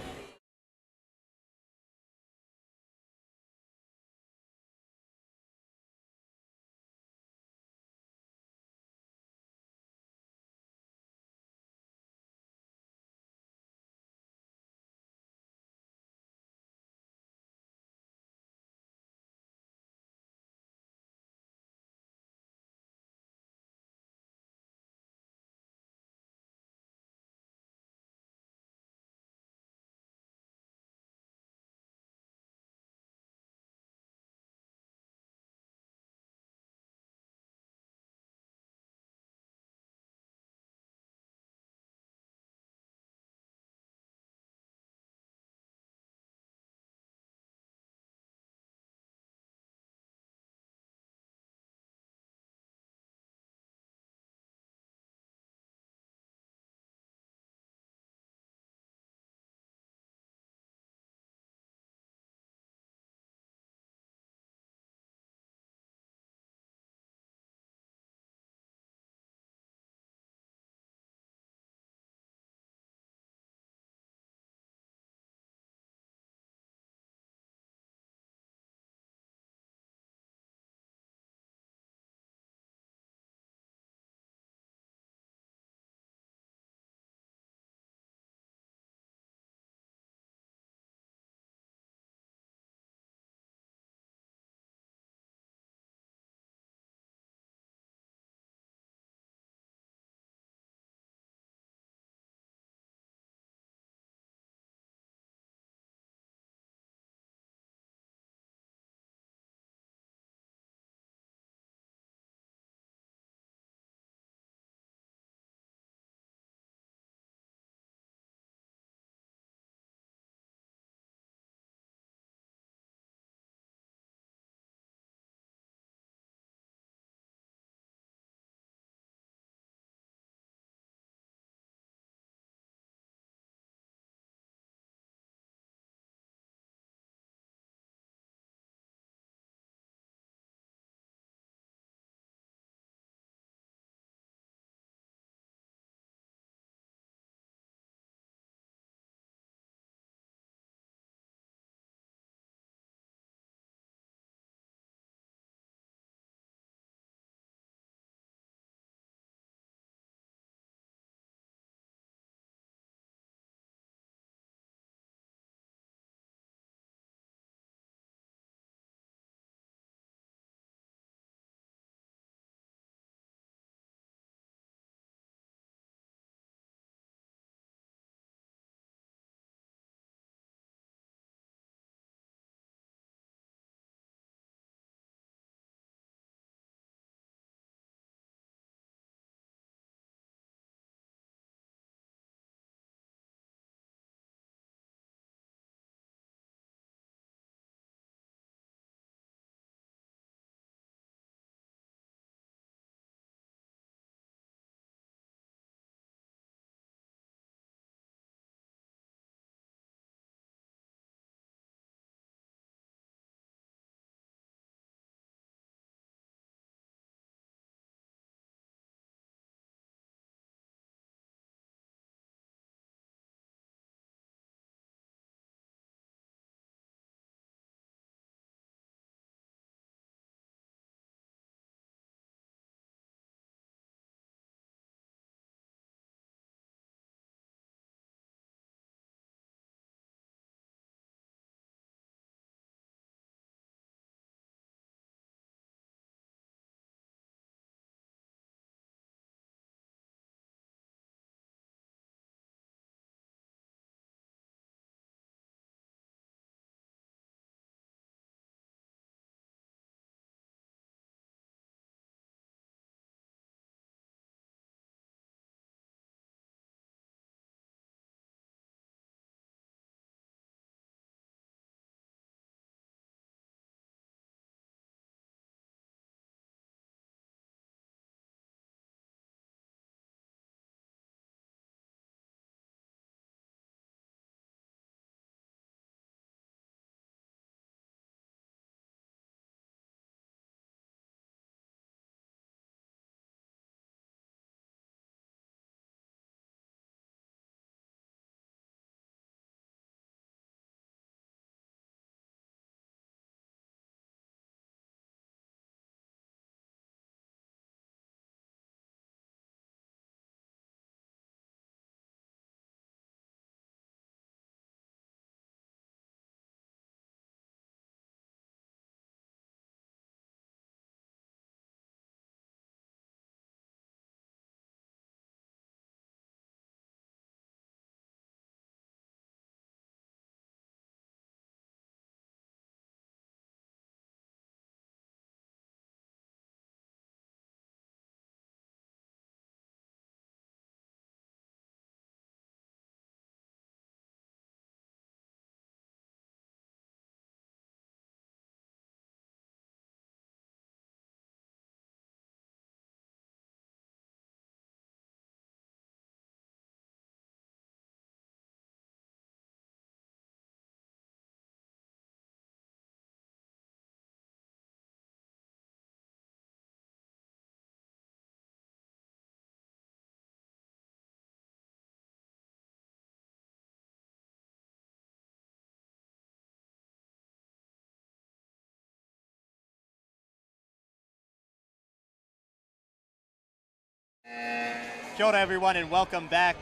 Kia ora everyone and welcome back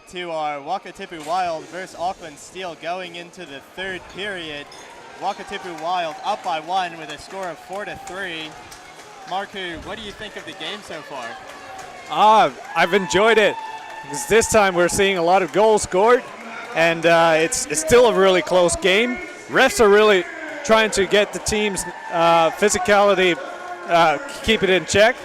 to our Wakatipu Wild versus Auckland Steel going into the third period. Wakatipu Wild up by 1 with a score of 4-3. Marku, what do you think of the game so far? I've enjoyed it because this time we're seeing a lot of goals scored, and it's still a really close game. Refs are really trying to get the team's physicality, keep it in check,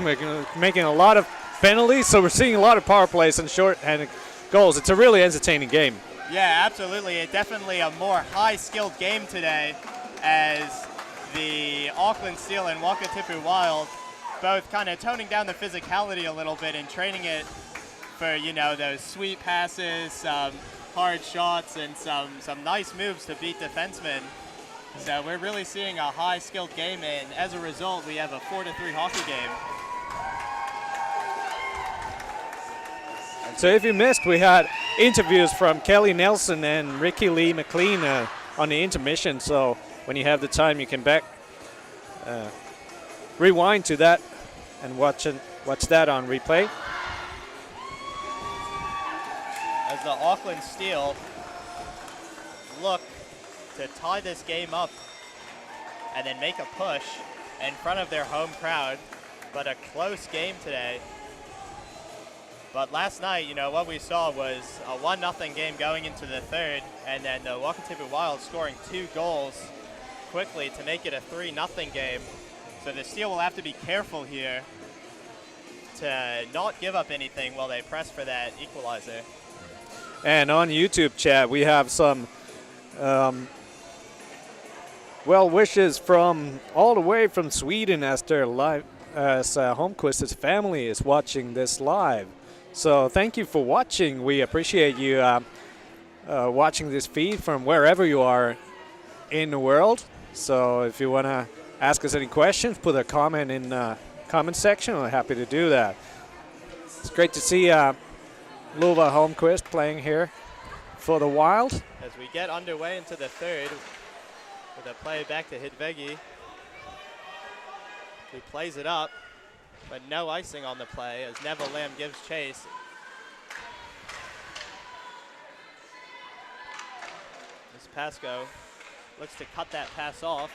making a lot of penalties, so we're seeing a lot of power plays and short-handed goals. It's a really entertaining game. Yeah, absolutely. It's definitely a more high-skilled game today as the Auckland Steel and Wakatipu Wild both kind of toning down the physicality a little bit and training it for, you know, those sweet passes, some hard shots, and some nice moves to beat defensemen. So we're really seeing a high-skilled game, and as a result, we have a 4-3 hockey game. So if you missed, we had interviews from Kelly Nelson and Lee Mclean on the intermission. So when you have the time, you can rewind to that and watch that on replay. As the Auckland Steel look to tie this game up and then make a push in front of their home crowd, but a close game today. But last night, you know, what we saw was a 1-0 game going into the third, and then the Wakatipu Wild scoring 2 goals quickly to make it a 3-0 game. So the Steel will have to be careful here to not give up anything while they press for that equalizer. And on YouTube chat, we have some well wishes from all the way from Sweden as their live, as Holmqvist's family is watching this live. So thank you for watching. We appreciate you watching this feed from wherever you are in the world. So if you want to ask us any questions, put a comment in the comment section. We're happy to do that. It's great to see Luva Holmqvist playing here for the Wild. As we get underway into the third with a play back to Hidvegi, who plays it up, but no icing on the play as Neville Lamb gives chase. As Pasco looks to cut that pass off.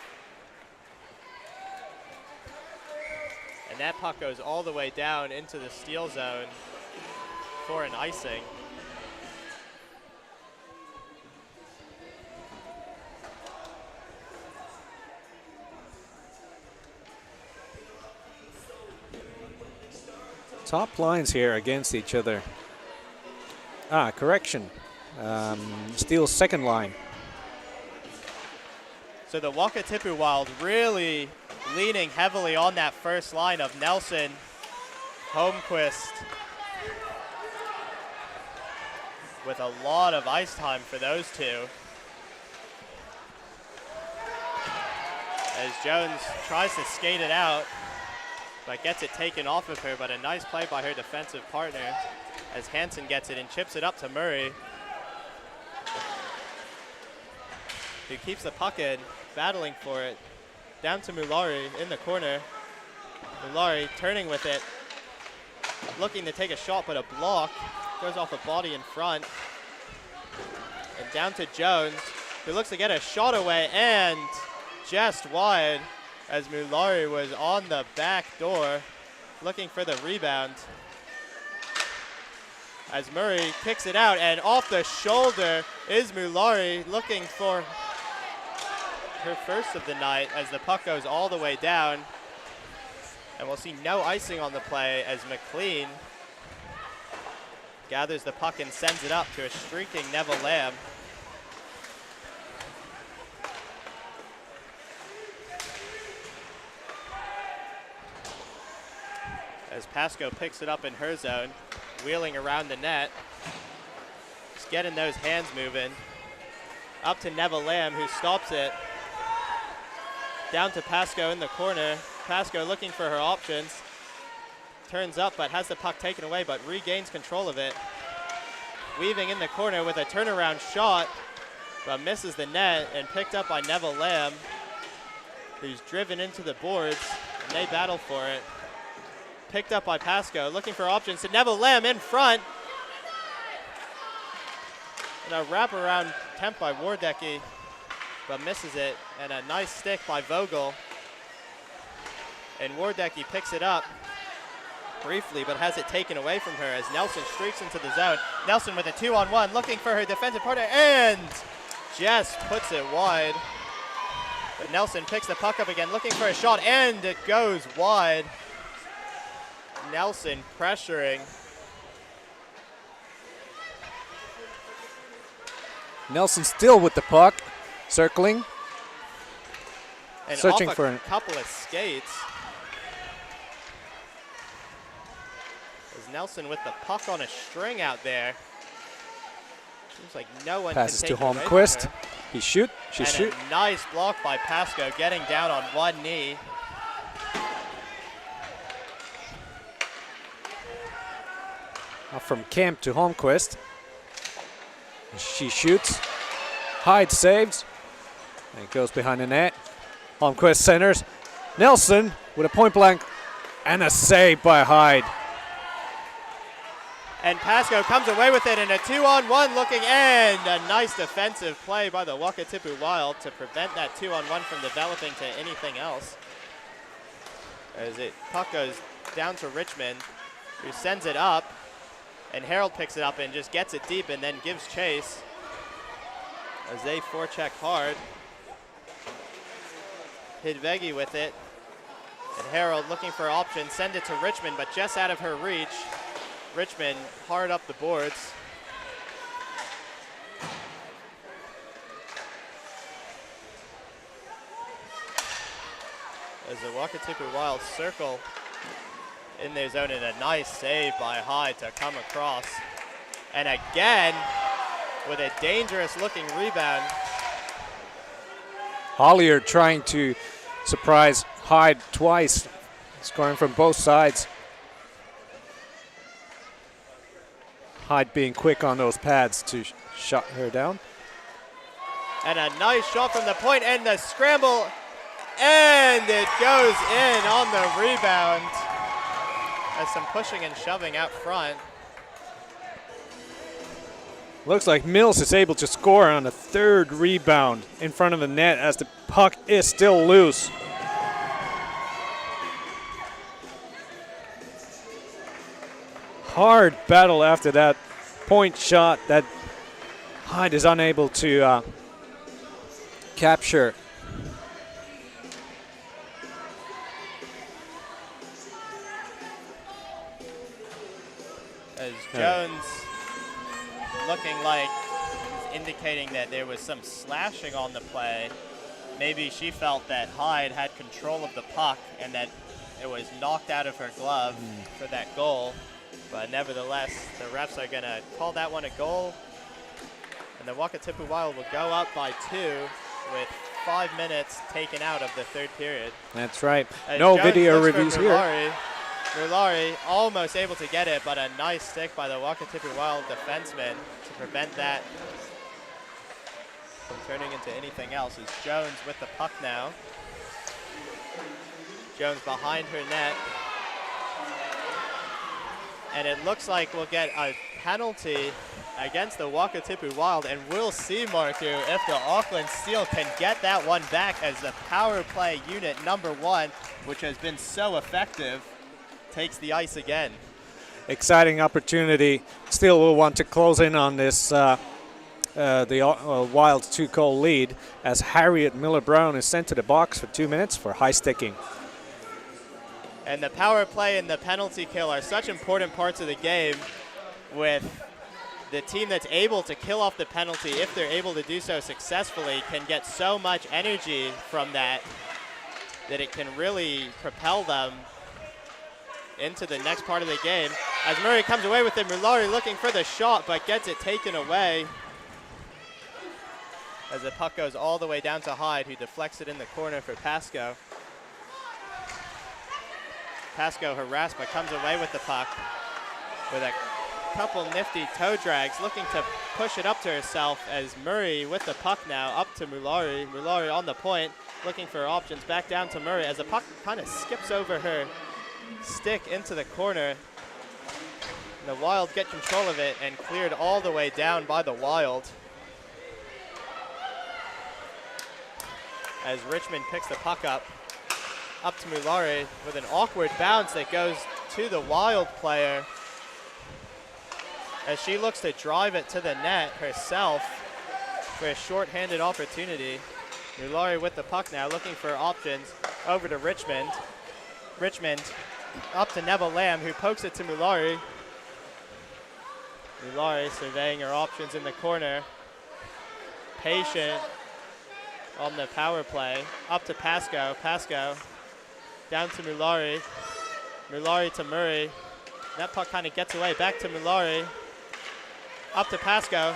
And that puck goes all the way down into the Steel zone for an icing. Top lines here against each other. Correction. Steel's second line. So the Wakatipu Wild really leaning heavily on that first line of Nelson, Holmqvist, with a lot of ice time for those two. As Jones tries to skate it out, but gets it taken off of her, but a nice play by her defensive partner as Hansen gets it and chips it up to Murray, who keeps the puck in, battling for it, down to Mulari in the corner. Mulari turning with it, looking to take a shot, but a block, goes off a body in front, and down to Jones, who looks to get a shot away, and just wide, as Mulari was on the back door looking for the rebound. As Murray kicks it out, and off the shoulder is Mulari looking for her first of the night as the puck goes all the way down. And we'll see no icing on the play as Mclean gathers the puck and sends it up to a streaking Neville Lamb. As Pasco picks it up in her zone, wheeling around the net. Just getting those hands moving. Up to Neville Lamb, who stops it. Down to Pasco in the corner. Pasco looking for her options. Turns up, but has the puck taken away, but regains control of it. Weaving in the corner with a turnaround shot, but misses the net and picked up by Neville Lamb, who's driven into the boards, and they battle for it. picked up by Pascoe, looking for options to Neville Lamb in front. And a wraparound attempt by Wardecki, but misses it. And a nice stick by Vogel. And Wardecki picks it up briefly, but has it taken away from her as Nelson streaks into the zone. Nelson with a 2-on-1, looking for her defensive partner, and just puts it wide. But Nelson picks the puck up again, looking for a shot, and it goes wide. Nelson pressuring. Nelson still with the puck, circling, And searching off for a couple of skates. As Nelson with the puck on a string out there. Seems like no one passes can to take it away from Holmquist. her. He shoot, she And shoot. a nice block by Pascoe, getting down on one knee. Up from Kemp to Holmquist. She shoots. Hyde saves. And it goes behind the net. Holmquist centers. Nelson with a point blank and a save by Hyde. And Pascoe comes away with it in a 2-on-1 looking, and a nice defensive play by the Wakatipu Wild to prevent that 2-on-1 from developing to anything else. As it puck goes down to Richmond, who sends it up, and Harold picks it up and just gets it deep and then gives chase as they forecheck hard. Hidvegi with it, and Harold looking for options, send it to Richmond, but just out of her reach. Richmond hard up the boards. As the Wakatipu Wild circle in their zone, and a nice save by Hyde to come across. And again, with a dangerous looking rebound. Hollier trying to surprise Hyde twice, scoring from both sides. Hyde being quick on those pads to shut her down. And a nice shot from the point, and the scramble, and it goes in on the rebound. As some pushing and shoving out front. Looks like Mills is able to score on a third rebound in front of the net as the puck is still loose. Hard battle after that point shot that Hyde is unable to capture. As Jones looking like he's indicating that there was some slashing on the play. Maybe she felt that Hyde had control of the puck and that it was knocked out of her glove for that goal. But nevertheless, the refs are going to call that one a goal. And the Wakatipu Wild will go up by 2 with 5 minutes taken out of the third period. That's right. As No Jones video looks for reviews here. Mulari almost able to get it, but a nice stick by the Wakatipu Wild defenseman to prevent that from turning into anything else. Is Jones with the puck now. Jones behind her net. And it looks like we'll get a penalty against the Wakatipu Wild, and we'll see, Marku, if the Auckland Steel can get that one back as the power play unit number 1, which has been so effective, takes the ice again. Exciting opportunity. Still will want to close in on this the Wild's 2-goal lead as Harriet Miller-Brown is sent to the box for 2 minutes for high sticking. And the power play and the penalty kill are such important parts of the game, with the team that's able to kill off the penalty, if they're able to do so successfully, can get so much energy from that it can really propel them into the next part of the game. As Murray comes away with it, Mulari looking for the shot, but gets it taken away. As the puck goes all the way down to Hyde, who deflects it in the corner for Pascoe. Pascoe harassed, but comes away with the puck with a couple nifty toe drags, looking to push it up to herself as Murray with the puck now up to Mulari. Mulari on the point, looking for options, back down to Murray as the puck kind of skips over her stick into the corner. The Wild get control of it and cleared all the way down by the Wild. As Richmond picks the puck up to Mulari with an awkward bounce that goes to the Wild player as she looks to drive it to the net herself for a short-handed opportunity. Mulari with the puck now, looking for options over to Richmond. Richmond up to Neville Lamb, who pokes it to Mulari. Mulari surveying her options in the corner. Patient on the power play. Up to Pascoe. Pascoe down to Mulari. Mulari to Murray. That puck kind of gets away. Back to Mulari. Up to Pascoe.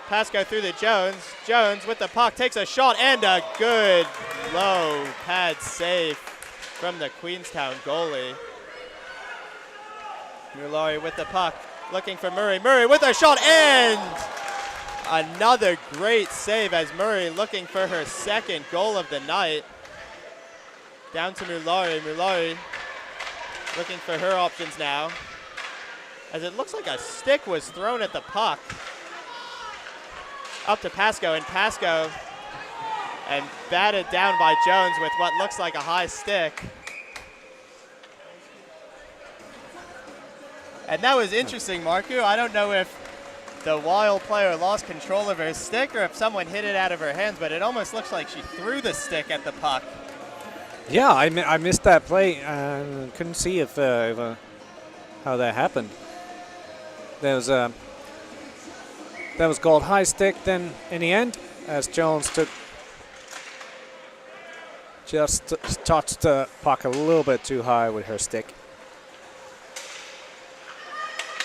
Pascoe through to Jones. Jones with the puck takes a shot and a good low pad save from the Queenstown goalie. Mulari with the puck, looking for Murray. Murray with a shot and another great save as Murray looking for her second goal of the night. Down to Mulari. Mulari looking for her options now, as it looks like a stick was thrown at the puck. Up to Pascoe, and Pascoe and batted down by Jones with what looks like a high stick. And that was interesting, Marku. I don't know if the Wild player lost control of her stick or if someone hit it out of her hands, but it almost looks like she threw the stick at the puck. Yeah, I missed that play and couldn't see if how that happened. That was called high stick then in the end, as Jones just touched the puck a little bit too high with her stick.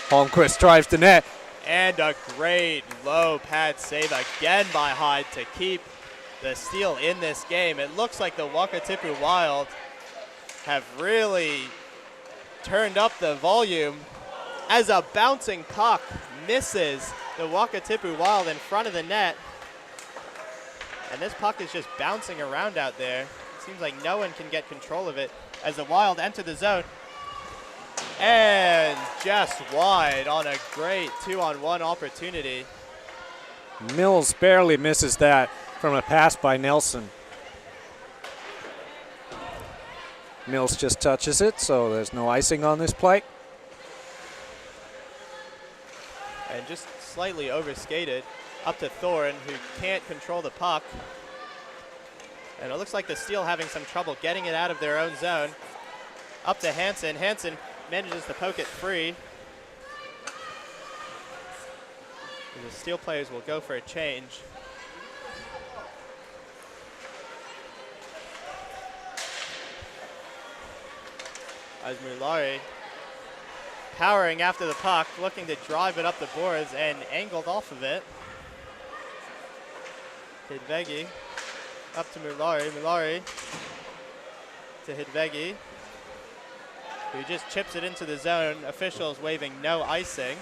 Holmquist drives the net. And a great low pad save again by Hyde to keep the steal in this game. It looks like the Wakatipu Wild have really turned up the volume as a bouncing puck misses the Wakatipu Wild in front of the net. And this puck is just bouncing around out there. It seems like no one can get control of it as the Wild enter the zone. And just wide on a great 2-on-1 opportunity. Mills barely misses that from a pass by Nelson. Mills just touches it, so there's no icing on this play. And just slightly overskated up to Thorne, who can't control the puck. And it looks like the Steel having some trouble getting it out of their own zone. Up to Hansen. Hansen manages to poke it free. The Steel players will go for a change. As Mulari powering after the puck, looking to drive it up the boards and angled off of it. Hidvegi up to Mulari. Mulari to Hidvegi, who just chips it into the zone. Officials waving no icing.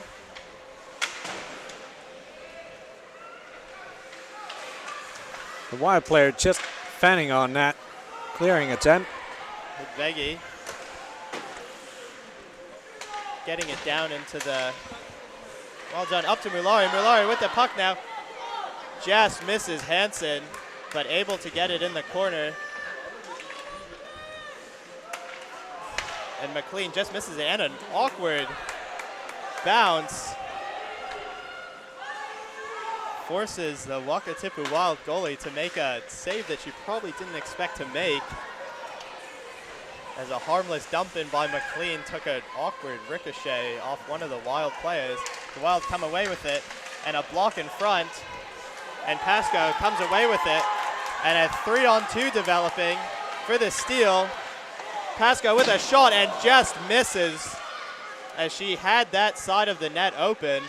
The Wild player just fanning on that clearing attempt. Hidvegi getting it down into the, well done, up to Mulari. Mulari with the puck now. Just misses Hansen, but able to get it in the corner. And Mclean just misses it, and an awkward bounce forces the Wakatipu Wild goalie to make a save that you probably didn't expect to make, as a harmless dump in by Mclean took an awkward ricochet off one of the Wild players. The Wild come away with it, and a block in front, and Pascoe comes away with it, and a 3-on-2 developing for the Steel. Pascoe with a shot and just misses, as she had that side of the net open.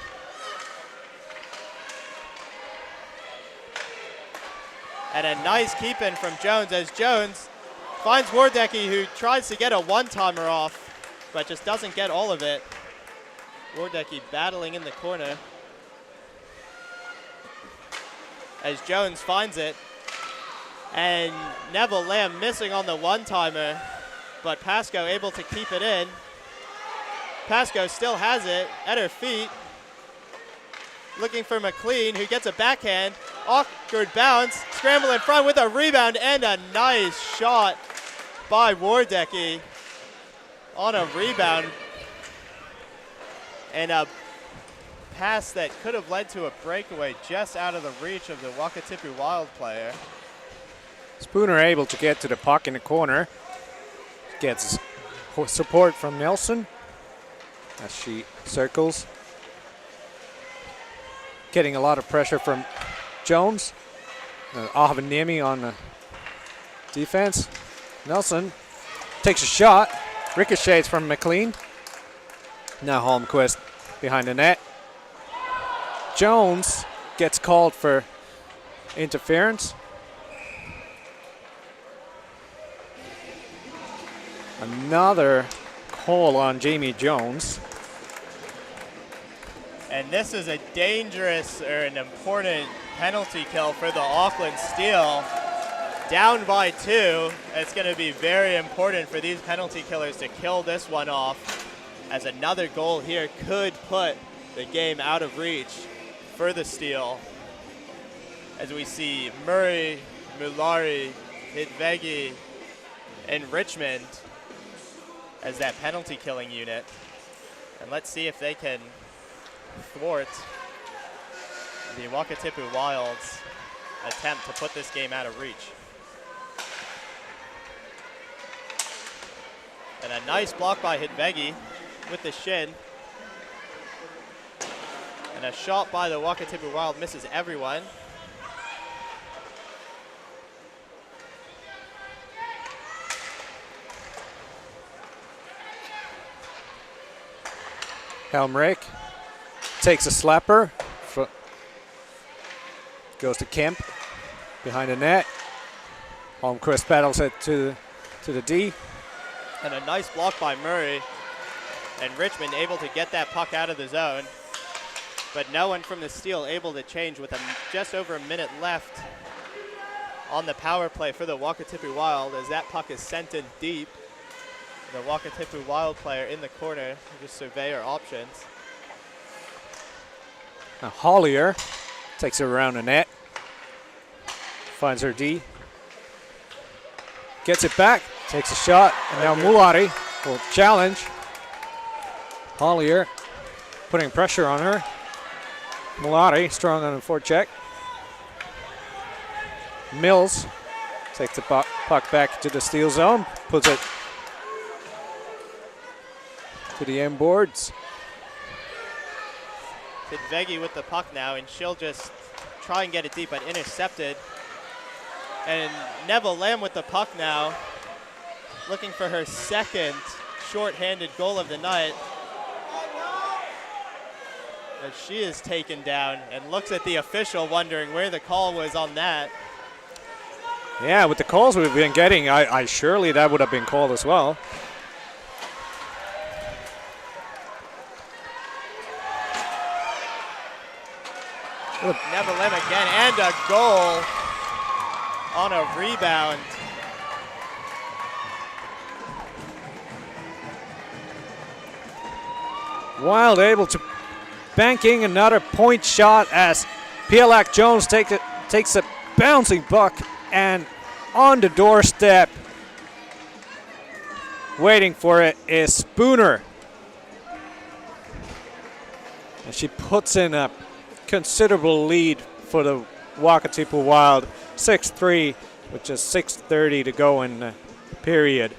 And a nice keep in from Jones, as Jones finds Wardecki, who tries to get a one-timer off, but just doesn't get all of it. Wardecki battling in the corner, as Jones finds it. And Neville Lamb missing on the one-timer but Pascoe able to keep it in. Pascoe still has it at her feet. Looking for McLean, who gets a backhand. Awkward bounce, scramble in front with a rebound and a nice shot by Wardecki on a rebound. And a pass that could have led to a breakaway just out of the reach of the Wakatipu Wild player. Spooner able to get to the puck in the corner. Gets support from Nelson as she circles. Getting a lot of pressure from Jones. Ahvanemi on the defense. Nelson takes a shot. Ricochets from McLean. Now Holmquist behind the net. Jones gets called for interference. Another call on Jamie Jones. And this is a dangerous or an important penalty kill for the Auckland Steel. Down by 2. It's going to be very important for these penalty killers to kill this one off, as another goal here could put the game out of reach for the Steel. As we see Murray, Mulari, Hidvegi, and Richmond as that penalty killing unit. And let's see if they can thwart the Wakatipu Wild's attempt to put this game out of reach. And a nice block by Hidvegi with the shin. And a shot by the Wakatipu Wild misses everyone. Helmrich takes a slapper. Goes to Kemp behind the net. Holmquist battles it to the D. And a nice block by Murray. And Richmond able to get that puck out of the zone. But no one from the Steel able to change with just over a minute left on the power play for the Wakatipu Wild, as that puck is sent in deep. The Wakatipu Wild player in the corner to just survey her options. Now Hollier takes it around the net. Finds her D. Gets it back. Takes a shot. And now Mulari will challenge. Hollier putting pressure on her. Mulari strong on the forecheck. Mills takes the puck back to the Steel zone. Puts it to the end boards. Hidvegi with the puck now, and she'll just try and get it deep, but intercepted. And Neville Lamb with the puck now, looking for her second short-handed goal of the night. As she is taken down and looks at the official, wondering where the call was on that. Yeah, with the calls we've been getting, I surely that would have been called as well. Neville Lamb again, and a goal on a rebound. Wild able to banking another point shot as Pielak Jones takes a bouncing puck, and on the doorstep waiting for it is Spooner. And she puts in a considerable lead for the Wakatipu Wild, 6-3, with just 6:30 to go in the period.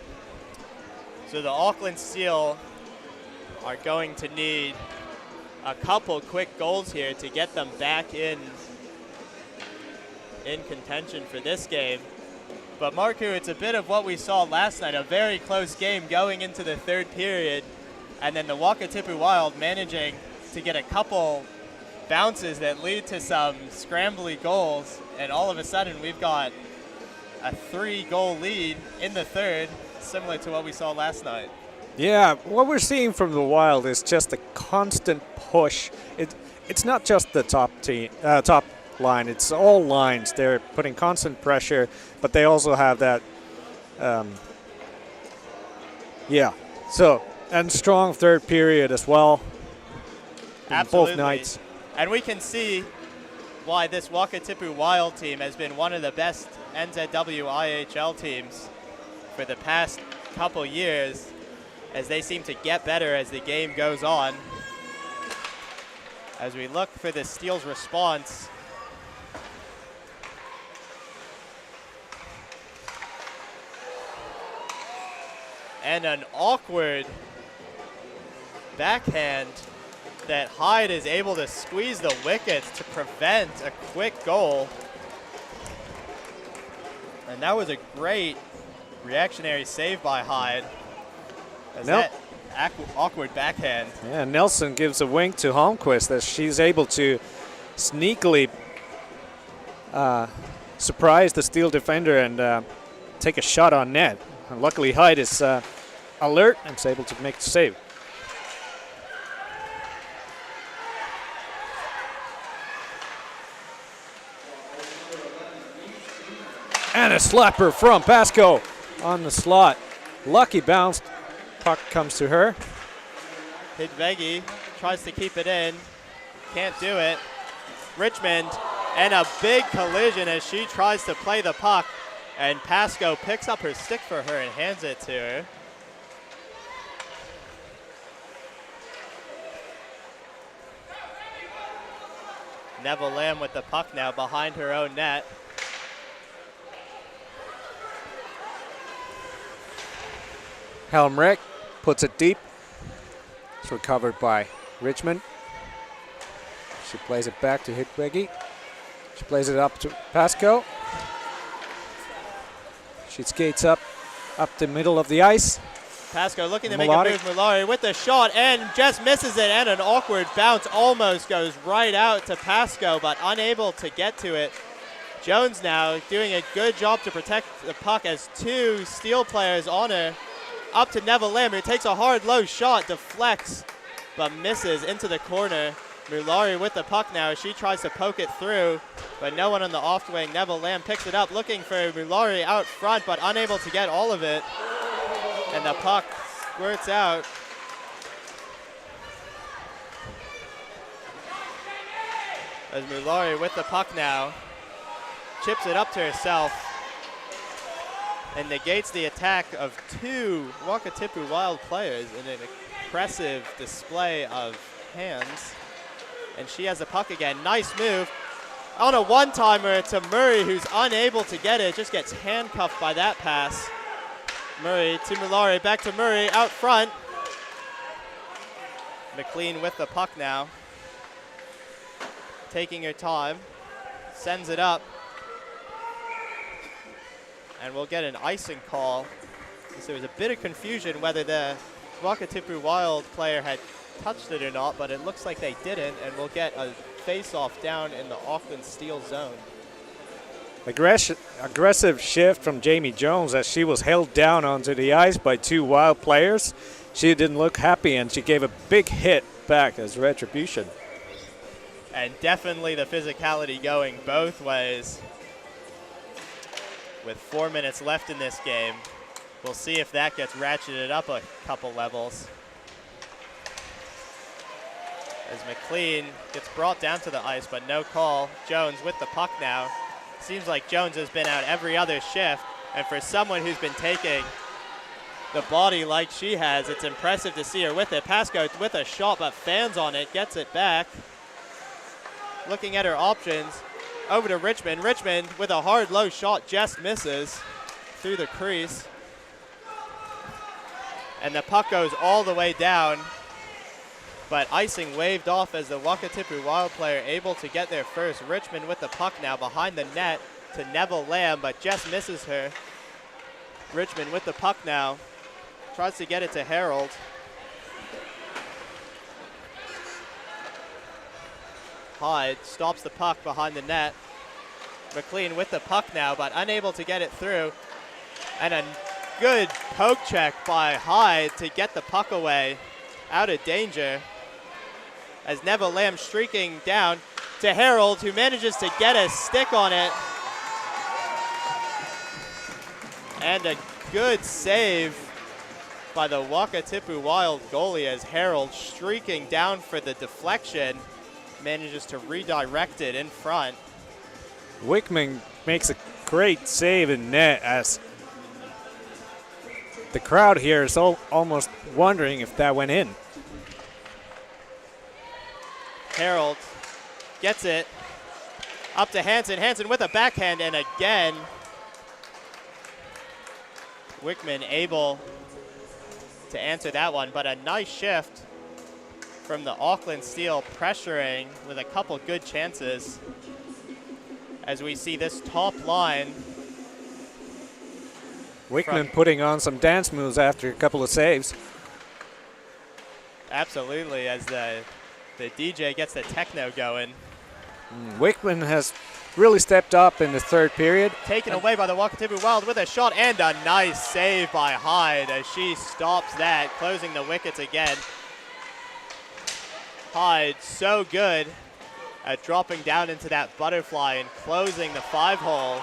So the Auckland Steel are going to need a couple quick goals here to get them back in contention for this game. But Marku, it's a bit of what we saw last night, a very close game going into the third period, and then the Wakatipu Wild managing to get a couple bounces that lead to some scrambly goals, and all of a sudden we've got a 3-goal lead in the third, similar to what we saw last night. Yeah, what we're seeing from the Wild is just a constant push. It's not just the top line, it's all lines. They're putting constant pressure, but they also have that Yeah. So, and strong third period as well. in Absolutely. Both nights. And we can see why this Wakatipu Wild team has been one of the best NZWIHL teams for the past couple years, as they seem to get better as the game goes on. As we look for the Steel's response, and an awkward backhand that Hyde is able to squeeze the wickets to prevent a quick goal. And that was a great reactionary save by Hyde. As that awkward backhand. Yeah, Nelson gives a wink to Holmquist as she's able to sneakily surprise the Steel defender and take a shot on net. And luckily Hyde is alert and is able to make the save. And a slapper from Pascoe on the slot. Lucky bounce. Puck comes to her. Hidvegi tries to keep it in. Can't do it. Richmond, and a big collision as she tries to play the puck. And Pascoe picks up her stick for her and hands it to her. Neville Lamb with the puck now behind her own net. Helmreich puts it deep. It's recovered by Richmond. She plays it back to Hidvegi. She plays it up to Pascoe. She skates up the middle of the ice. Pascoe looking to make a move. Mulari with the shot and just misses it, and an awkward bounce almost goes right out to Pascoe, but unable to get to it. Jones now doing a good job to protect the puck as two Steel players on her. Up to Neville Lamb, who takes a hard low shot, deflects, but misses into the corner. Mulari with the puck now as she tries to poke it through, but no one on the off wing. Neville Lamb picks it up, looking for Mulari out front, but unable to get all of it. And the puck squirts out. As Mulari with the puck now, chips it up to herself and negates the attack of two Wakatipu Wild players in an impressive display of hands. And she has the puck again. Nice move. On a one-timer to Murray, who's unable to get it. Just gets handcuffed by that pass. Murray to Mulari. Back to Murray out front. McLean with the puck now. Taking her time. Sends it up. And we'll get an icing call. So there was a bit of confusion whether the Wakatipu Wild player had touched it or not, but it looks like they didn't, and we'll get a face-off down in the Auckland Steel zone. Aggressive shift from Jamie Jones as she was held down onto the ice by two Wild players. She didn't look happy, and she gave a big hit back as retribution. And definitely the physicality going both ways. With 4 minutes left in this game, we'll see if that gets ratcheted up a couple levels. As McLean gets brought down to the ice, but no call. Jones with the puck now. Seems like Jones has been out every other shift, and for someone who's been taking the body like she has, it's impressive to see her with it. Pascoe with a shot, but fans on it, gets it back. Looking at her options, over to Richmond. Richmond with a hard low shot just misses through the crease. And the puck goes all the way down, but icing waved off as the Wakatipu Wild player able to get there first. Richmond with the puck now behind the net to Neville Lamb, but just misses her. Richmond with the puck now, tries to get it to Harold. Hyde stops the puck behind the net. McLean with the puck now, but unable to get it through. And a good poke check by Hyde to get the puck away out of danger. As Neville Lamb streaking down to Harold, who manages to get a stick on it. And a good save by the Wakatipu Wild goalie as Harold, streaking down for the deflection, manages to redirect it in front. Wickman makes a great save in net as the crowd here is almost wondering if that went in. Harold gets it up to Hansen. Hansen with a backhand, and again, Wickman able to answer that one, but a nice shift from the Auckland Steel, pressuring with a couple good chances as we see this top line. Wickman putting on some dance moves after a couple of saves. Absolutely, as the DJ gets the techno going. Wickman has really stepped up in the third period. Taken away by the Wakatipu Wild with a shot, and a nice save by Hyde as she stops that, closing the wickets again. Hyde so good at dropping down into that butterfly and closing the 5-hole.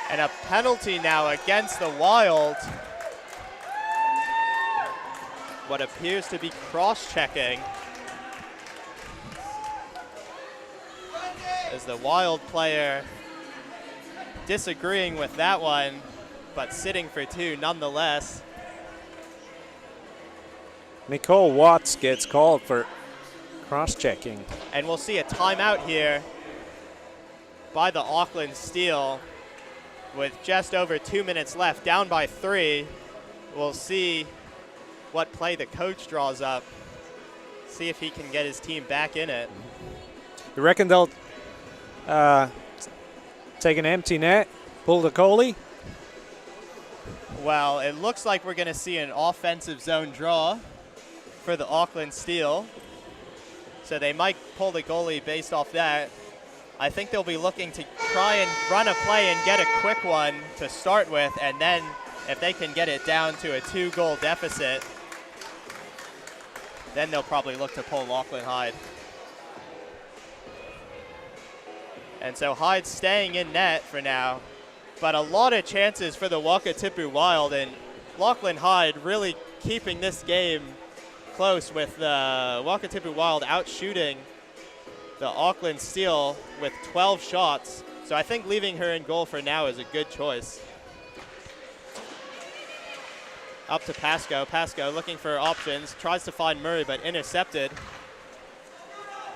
And a penalty now against the Wild. What appears to be cross-checking, as the Wild player disagreeing with that one, but sitting for two nonetheless. Nicole Watts gets called for cross-checking. And we'll see a timeout here by the Auckland Steel with just over 2 minutes left, down by 3. We'll see what play the coach draws up, see if he can get his team back in it. You reckon they'll take an empty net, pull the goalie? Well, it looks like we're going to see an offensive zone draw for the Auckland Steel. So they might pull the goalie based off that. I think they'll be looking to try and run a play and get a quick one to start with, and then if they can get it down to a 2-goal deficit, then they'll probably look to pull Lachlan Hyde. And so Hyde's staying in net for now, but a lot of chances for the Wakatipu Wild, and Lachlan Hyde really keeping this game close with the Wakatipu Wild out shooting the Auckland Steel with 12 shots. So I think leaving her in goal for now is a good choice. Up to Pascoe. Pascoe looking for options, tries to find Murray but intercepted.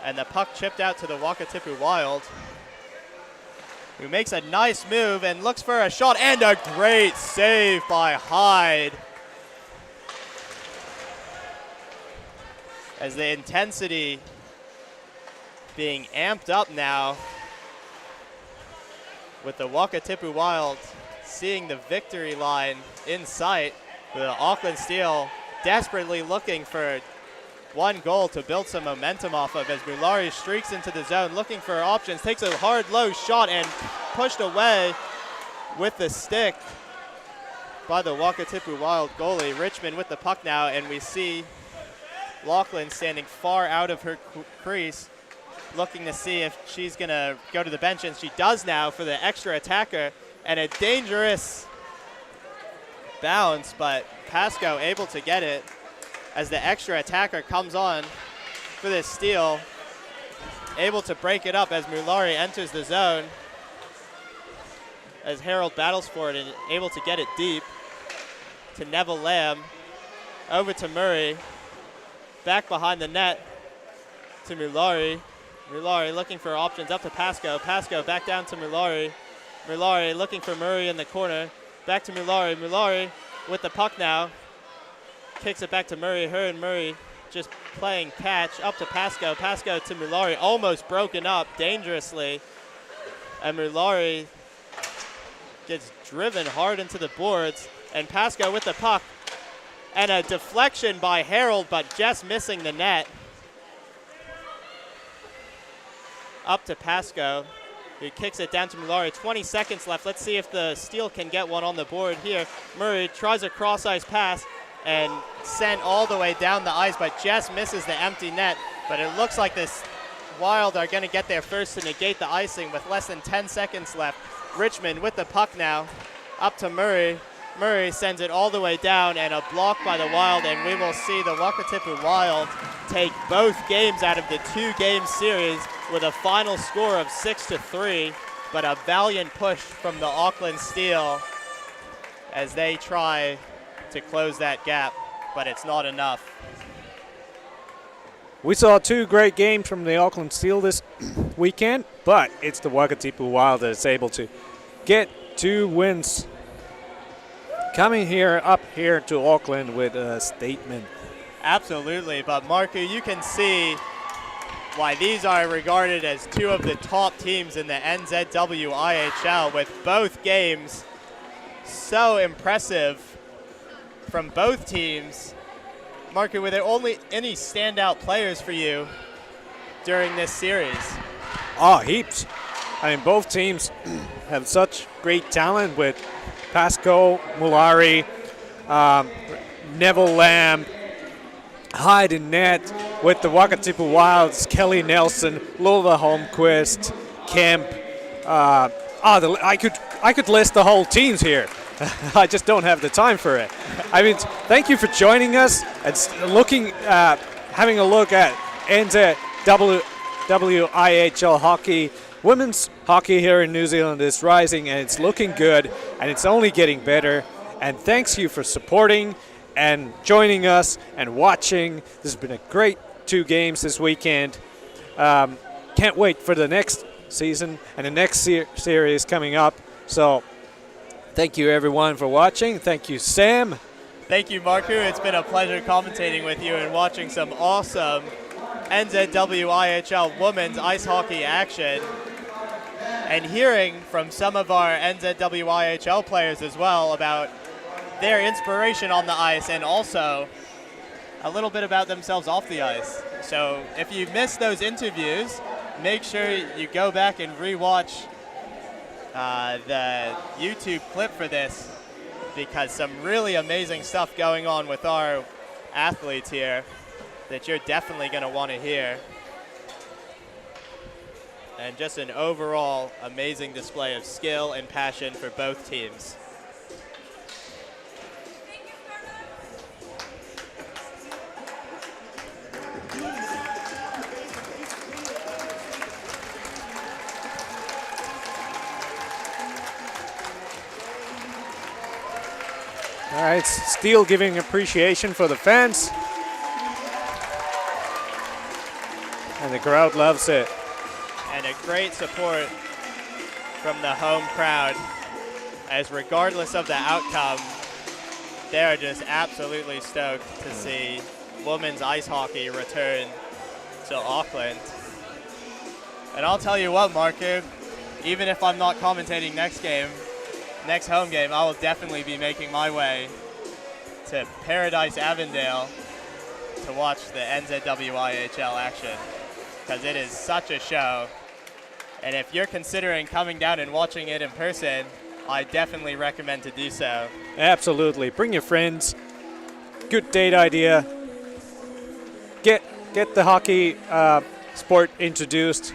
And the puck chipped out to the Wakatipu Wild, who makes a nice move and looks for a shot, and a great save by Hyde. As the intensity being amped up now, with the Wakatipu Wild seeing the victory line in sight. The Auckland Steel desperately looking for one goal to build some momentum off of, as Mulari streaks into the zone looking for options, takes a hard low shot and pushed away with the stick by the Wakatipu Wild goalie. Richmond with the puck now, and we see Lachlan standing far out of her crease, looking to see if she's going to go to the bench, and she does now for the extra attacker, and a dangerous bounce, but Pascoe able to get it as the extra attacker comes on for this steal, able to break it up as Mulari enters the zone, as Harold battles for it and able to get it deep to Neville Lamb, over to Murray, back behind the net to Mulari. Mulari looking for options, up to Pascoe. Pascoe back down to Mulari. Mulari looking for Murray in the corner. Back to Mulari. Mulari with the puck now. Kicks it back to Murray. Her and Murray just playing catch. Up to Pascoe. Pascoe to Mulari. Almost broken up dangerously. And Mulari gets driven hard into the boards. And Pascoe with the puck. And a deflection by Harold, but just missing the net. Up to Pascoe, who kicks it down to Mulari. 20 seconds left. Let's see if the Steel can get one on the board here. Murray tries a cross-ice pass and sent all the way down the ice, but just misses the empty net. But it looks like this Wild are going to get there first to negate the icing with less than 10 seconds left. Richmond with the puck now. Up to Murray. Murray sends it all the way down, and a block by the Wild, and we will see the Wakatipu Wild take both games out of the 2-game series with a final score of 6-3, but a valiant push from the Auckland Steel as they try to close that gap, but it's not enough. We saw 2 great games from the Auckland Steel this weekend, but it's the Wakatipu Wild that is able to get 2 wins. Coming up here to Auckland with a statement. Absolutely, but Marku, you can see why these are regarded as 2 of the top teams in the NZWIHL, with both games so impressive from both teams. Marku, were there only any standout players for you during this series? Oh, heaps. I mean, both teams have such great talent with Pasco, Mulari, Neville Lamb, Hyde in net. With the Wakatipu Wilds, Kelly Nelson, Lola Holmquist, Kemp. I could list the whole teams here. I just don't have the time for it. I mean, thank you for joining us and having a look at NZWIHL hockey. Women's hockey here in New Zealand is rising, and it's looking good, and it's only getting better. And thanks you for supporting and joining us and watching. This has been a great 2 games this weekend. Can't wait for the next season and the next series coming up. So thank you everyone for watching. Thank you, Sam. Thank you, Marku. It's been a pleasure commentating with you and watching some awesome NZWIHL women's ice hockey action, and hearing from some of our NZWIHL players as well about their inspiration on the ice, and also a little bit about themselves off the ice. So if you missed those interviews, make sure you go back and rewatch the YouTube clip for this, because some really amazing stuff going on with our athletes here that you're definitely going to want to hear. And just an overall amazing display of skill and passion for both teams. All right, Steel giving appreciation for the fans. And the crowd loves it. And a great support from the home crowd, as regardless of the outcome, they are just absolutely stoked to see women's ice hockey return to Auckland. And I'll tell you what, Marku, even if I'm not commentating next home game, I will definitely be making my way to Paradise Avondale to watch the NZWIHL action, because it is such a show. And if you're considering coming down and watching it in person, I definitely recommend to do so. Absolutely. Bring your friends. Good date idea. Get the hockey sport introduced.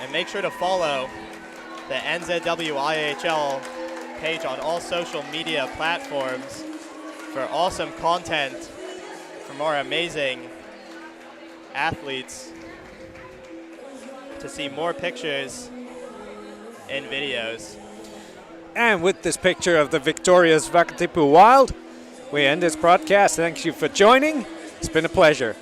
And make sure to follow the NZWIHL page on all social media platforms for awesome content from our amazing athletes, to see more pictures and videos. And with this picture of the victorious Wakatipu Wild, we end this broadcast. Thank you for joining. It's been a pleasure.